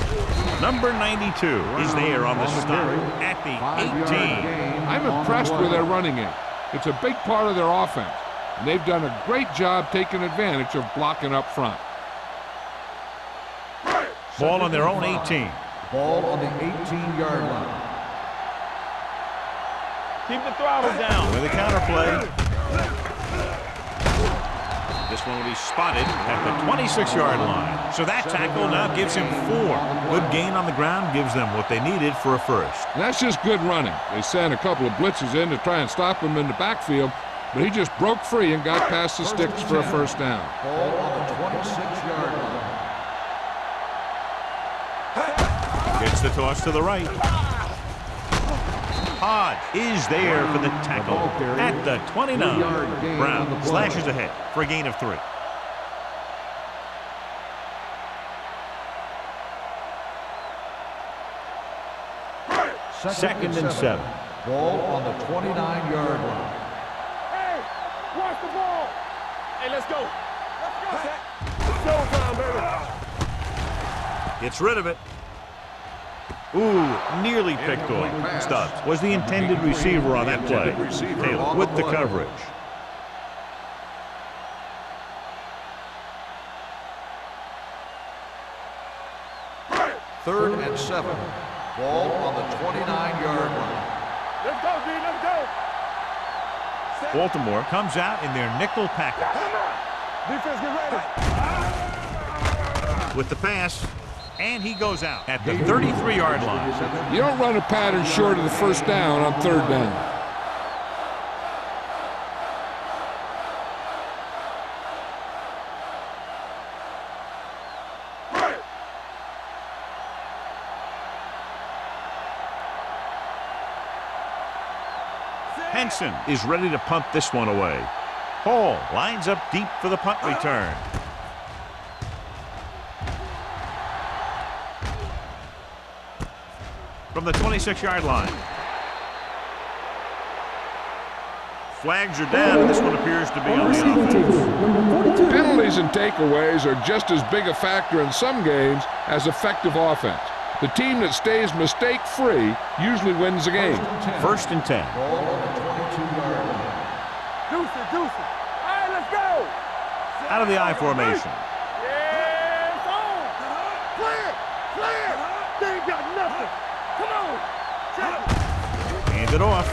A: Number 92 is there on the stop at the 18.
D: I'm impressed with their running game. It's a big part of their offense, and they've done a great job taking advantage of blocking up front.
A: Ball on their own 18.
B: Ball on the 18-yard line.
A: Keep the throttle down with a counterplay. This one will be spotted at the 26-yard line. So that tackle now gives him 4. Good gain on the ground gives them what they needed for a first.
D: And that's just good running. They sent a couple of blitzes in to try and stop him in the backfield, but he just broke free and got past the sticks for a first down.
B: Ball on the 26-yard line.
A: Gets the toss to the right. Hodge is there for the tackle at the 29. Brown slashes ahead for a gain of 3. Second and 7.
B: Ball on the 29-yard line.
C: Hey, watch the ball. Hey, let's go. It's showtime, baby.
A: Gets rid of it. Ooh, nearly picked off. Stubbs was the intended receiver on that play. Taylor with the coverage.
B: Third and 7. Ball on the 29-yard line.
C: Let's go, D. Let's go.
A: Baltimore comes out in their nickel package.
C: Defense, get ready.
A: With the pass, and he goes out at the 33-yard line.
D: You don't run a pattern short of the first down on 3rd down.
A: Henson is ready to punt this one away. Hall lines up deep for the punt return. From the 26-yard line. Flags are down, and this one appears to be on the offense.
D: Penalties and takeaways are just as big a factor in some games as effective offense. The team that stays mistake-free usually wins the game.
A: 1st and 10.
B: Ball on the 22-yard line.
C: Deuce it. All right, let's go.
A: Out of the I formation.
C: Yeah, it's on. Clear. They ain't got nothing. Come on.
A: Hand it off.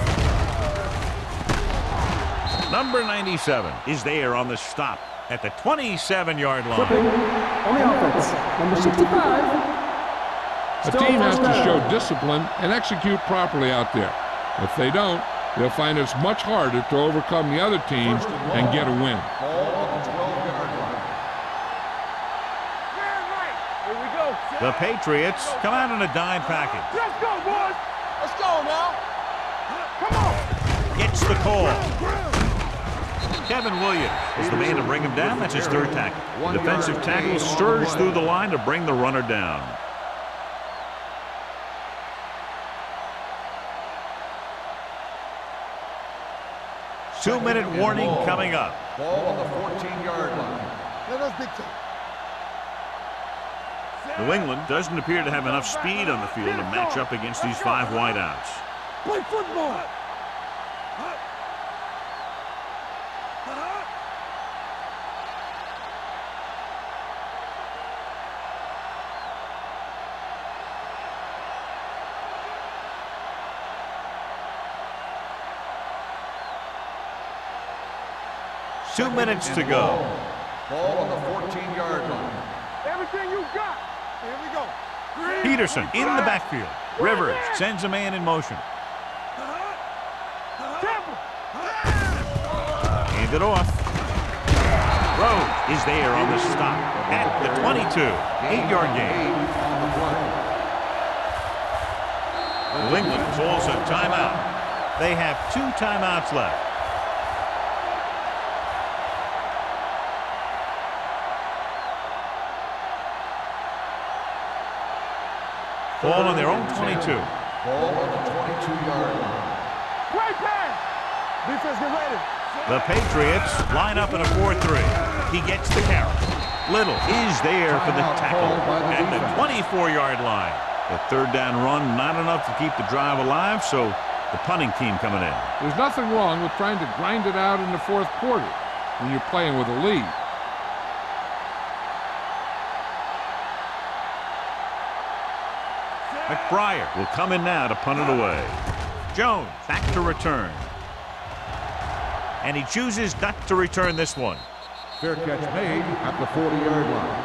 A: Number 97 is there on the stop at the 27-yard line.
E: On the offense, number 65.
D: A team has to show discipline and execute properly out there. If they don't, they'll find it's much harder to overcome the other team and get a win.
B: Ball on the 12-yard line.
C: Here we go.
A: The Patriots come out in a dime package.
C: Let's go, boys. Let's go now. Come on.
A: Gets the call. Kevin Williams is the man to bring him down. That's his 3rd tackle. The defensive tackle stirs through the line to bring the runner down. 2-minute warning coming up.
B: Ball on the 14-yard line.
C: Let us dictate.
A: New England doesn't appear to have enough speed on the field to match up against these 5 wideouts.
C: Play football.
A: Two minutes to go.
B: Ball on the 14-yard line.
C: Everything you got. Here we go.
A: Peterson in the backfield. Rivers sends a man in motion. Hand it off. Rose is there on the stop at the 22. 8-yard gain. New England calls a timeout. They have 2 timeouts left. Ball on their own 22.
B: Ball on the 22-yard line.
C: Great pass. Defense, get ready.
A: The Patriots line up in a 4-3. He gets the carry. Little is there for the tackle at the 24-yard line. The 3rd down run, not enough to keep the drive alive, so the punting team coming in.
D: There's nothing wrong with trying to grind it out in the 4th quarter when you're playing with a lead.
A: McBriar will come in now to punt it away. Jones back to return. And he chooses not to return this one.
B: Fair catch made at the 40-yard line.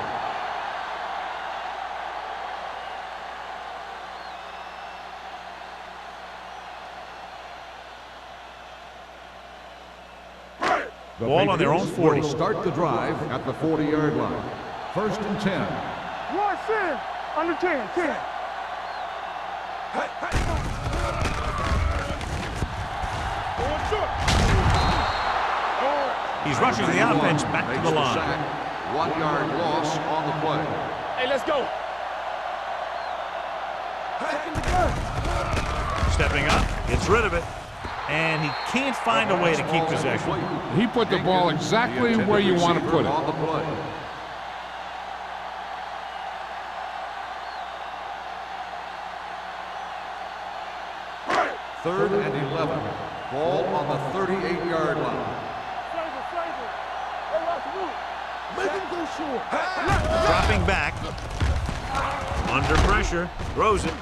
B: The
A: Ball on their own 40.
B: Will start the drive at the 40-yard line. 1st and 10.
C: One sin. Under 10. 10.
A: He's rushing the offense back to the line.
B: 1-yard loss on the play.
C: Hey, let's go.
A: Stepping up, gets rid of it, and he can't find a way to keep possession.
D: He put the ball exactly where you want to put it.
B: On the play. Third and 11. Ball on the 38-yard line.
C: Make him go short.
A: Dropping back. Under pressure. Throws it.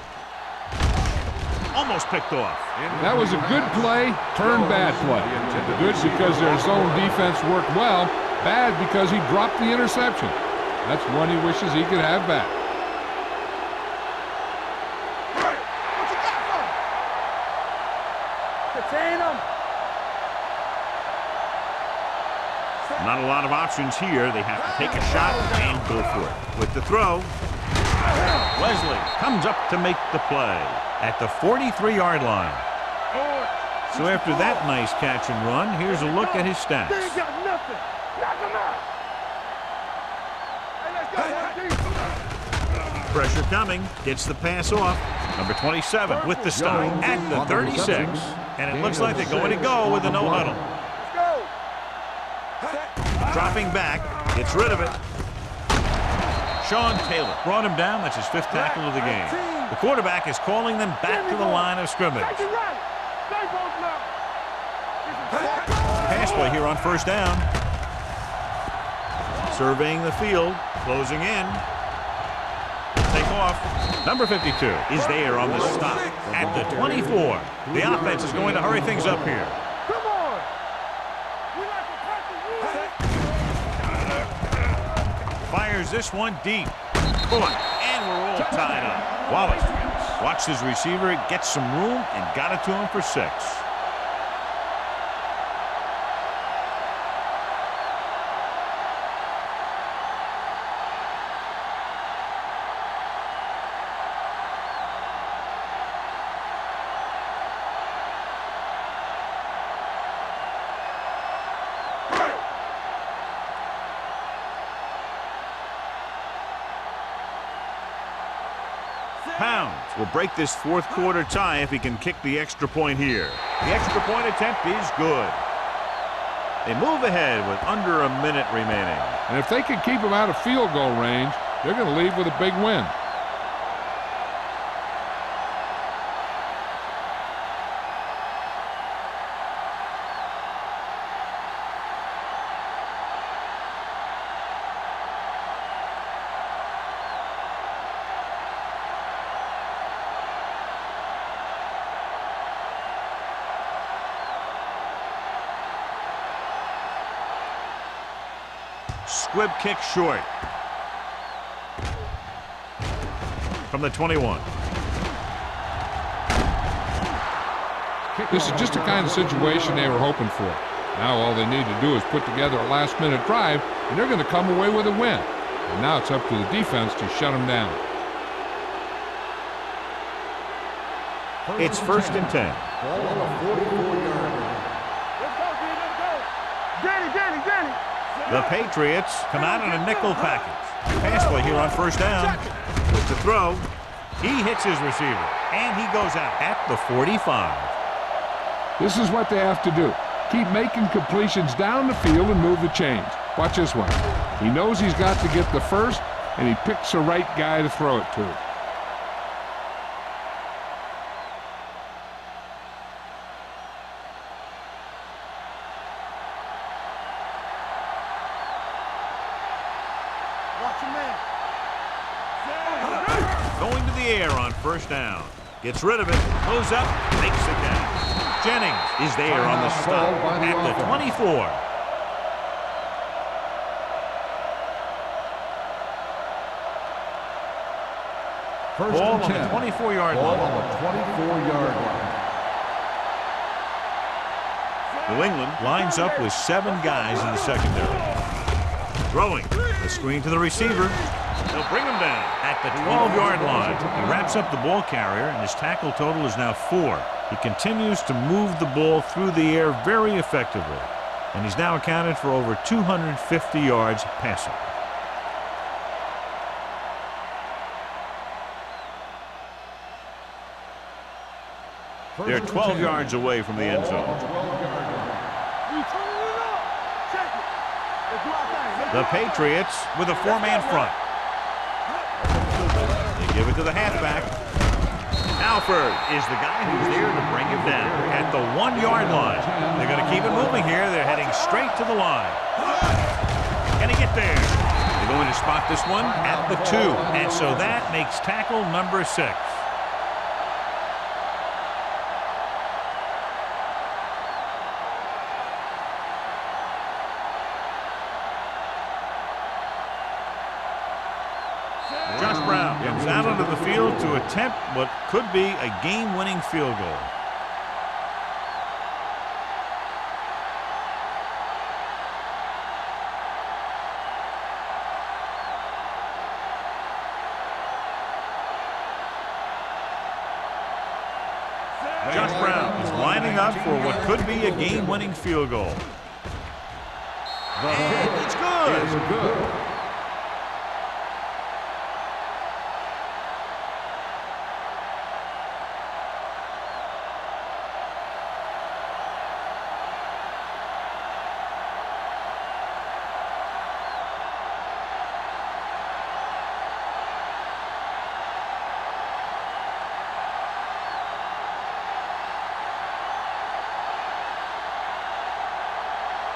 A: Almost picked off.
D: That was a good play, turned bad play. Good because their zone defense worked well. Bad because he dropped the interception. That's one he wishes he could have back.
C: Contain him.
A: Not a lot of options here. They have to take a shot and go for it. With the throw, Wesley comes up to make the play at the 43-yard line. So after that nice catch and run, here's a look at his stats.
C: They ain't got nothing. Knock him out. Hey, let's go.
A: Pressure coming. Gets the pass off. Number 27 with the stop at the 36. And it looks like they're going to go with a no huddle. Dropping back, gets rid of it. Sean Taylor brought him down. That's his 5th tackle of the game. The quarterback is calling them back to the line of scrimmage. Pass play here on 1st down. Surveying the field, closing in. Take off. Number 52 is there on the stop at the 24. The offense is going to hurry things up here.
C: Come on. We like to practice.
A: Fires this one deep. Boy, and we're all tied up. Wallace watched his receiver get some room and got it to him for 6. Pounds will break this 4th quarter tie if he can kick the extra point here. The extra point attempt is good. They move ahead with under a minute remaining.
D: And if they can keep them out of field goal range, they're going to leave with a big win.
A: Squib kick short. From the 21.
D: This is just the kind of situation they were hoping for. Now all they need to do is put together a last-minute drive, and they're going to come away with a win. And now it's up to the defense to shut them down.
A: It's 1st and 10.
B: Ball on the 44-yard line.
C: Let's go, D. Let's go. Danny.
A: The Patriots come out in a nickel package. Pass play here on 1st down. With the throw, he hits his receiver, and he goes out at the 45.
D: This is what they have to do. Keep making completions down the field and move the chains. Watch this one. He knows he's got to get the first, and he picks the right guy to throw it to.
A: Going to the air on 1st down. Gets rid of it, goes up, makes the catch. Jennings is there on the stop at the 24. Ball on the 24-yard
B: Ball
A: line.
B: on the 24-yard line.
A: New England lines up with 7 guys in the secondary. Throwing the screen to the receiver. They'll bring him down at the 12-yard line. He wraps up the ball carrier, and his tackle total is now 4. He continues to move the ball through the air very effectively, and he's now accounted for over 250 yards passing. They're 12 yards away from the end zone. The Patriots with a 4-man front. They give it to the halfback. Alford is the guy who's there to bring him down at the 1-yard line. They're going to keep it moving here. They're heading straight to the line. Can he get there? They're going to spot this one at the 2. And so that makes tackle number 6. Josh Brown comes out onto the field to attempt what could be a game-winning field goal. Josh Brown is lining up for what could be a game-winning field goal. And it's good.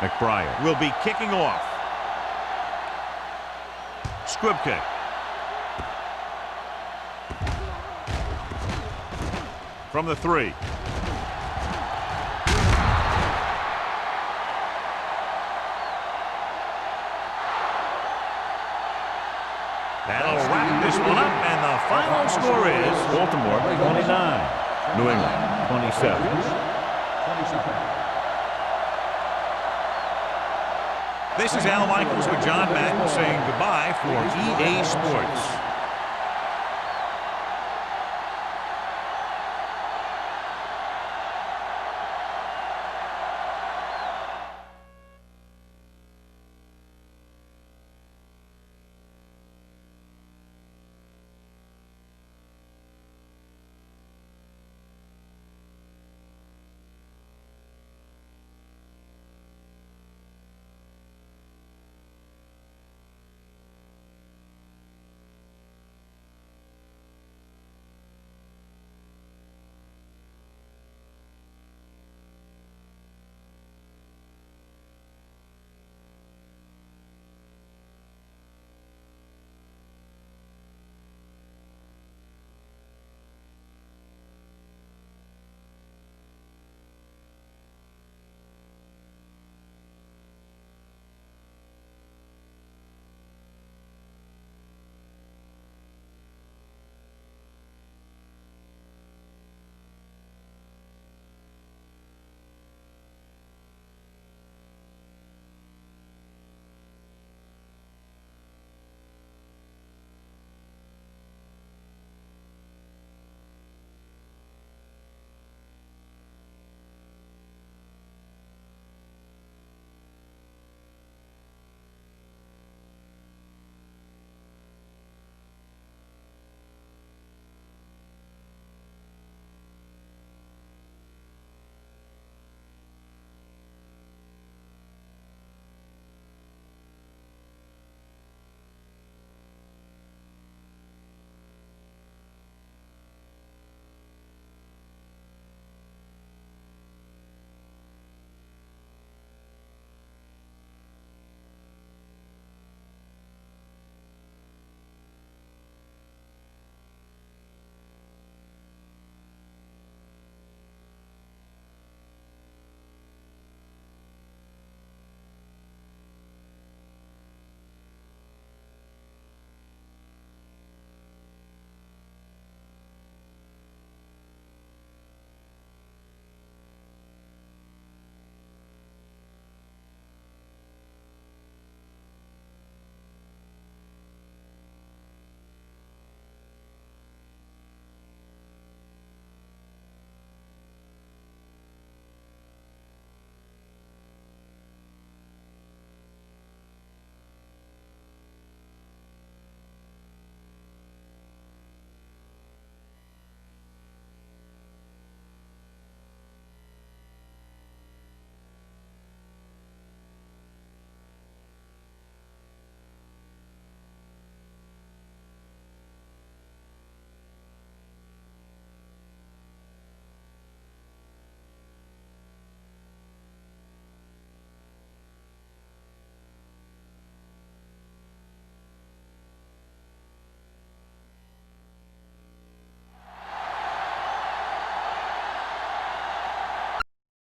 A: McBride will be kicking off. Squib kick. From the 3. That'll wrap this one up, and the final score is Baltimore 29, New England 27. This is Al Michaels with John Madden saying goodbye for EA Sports.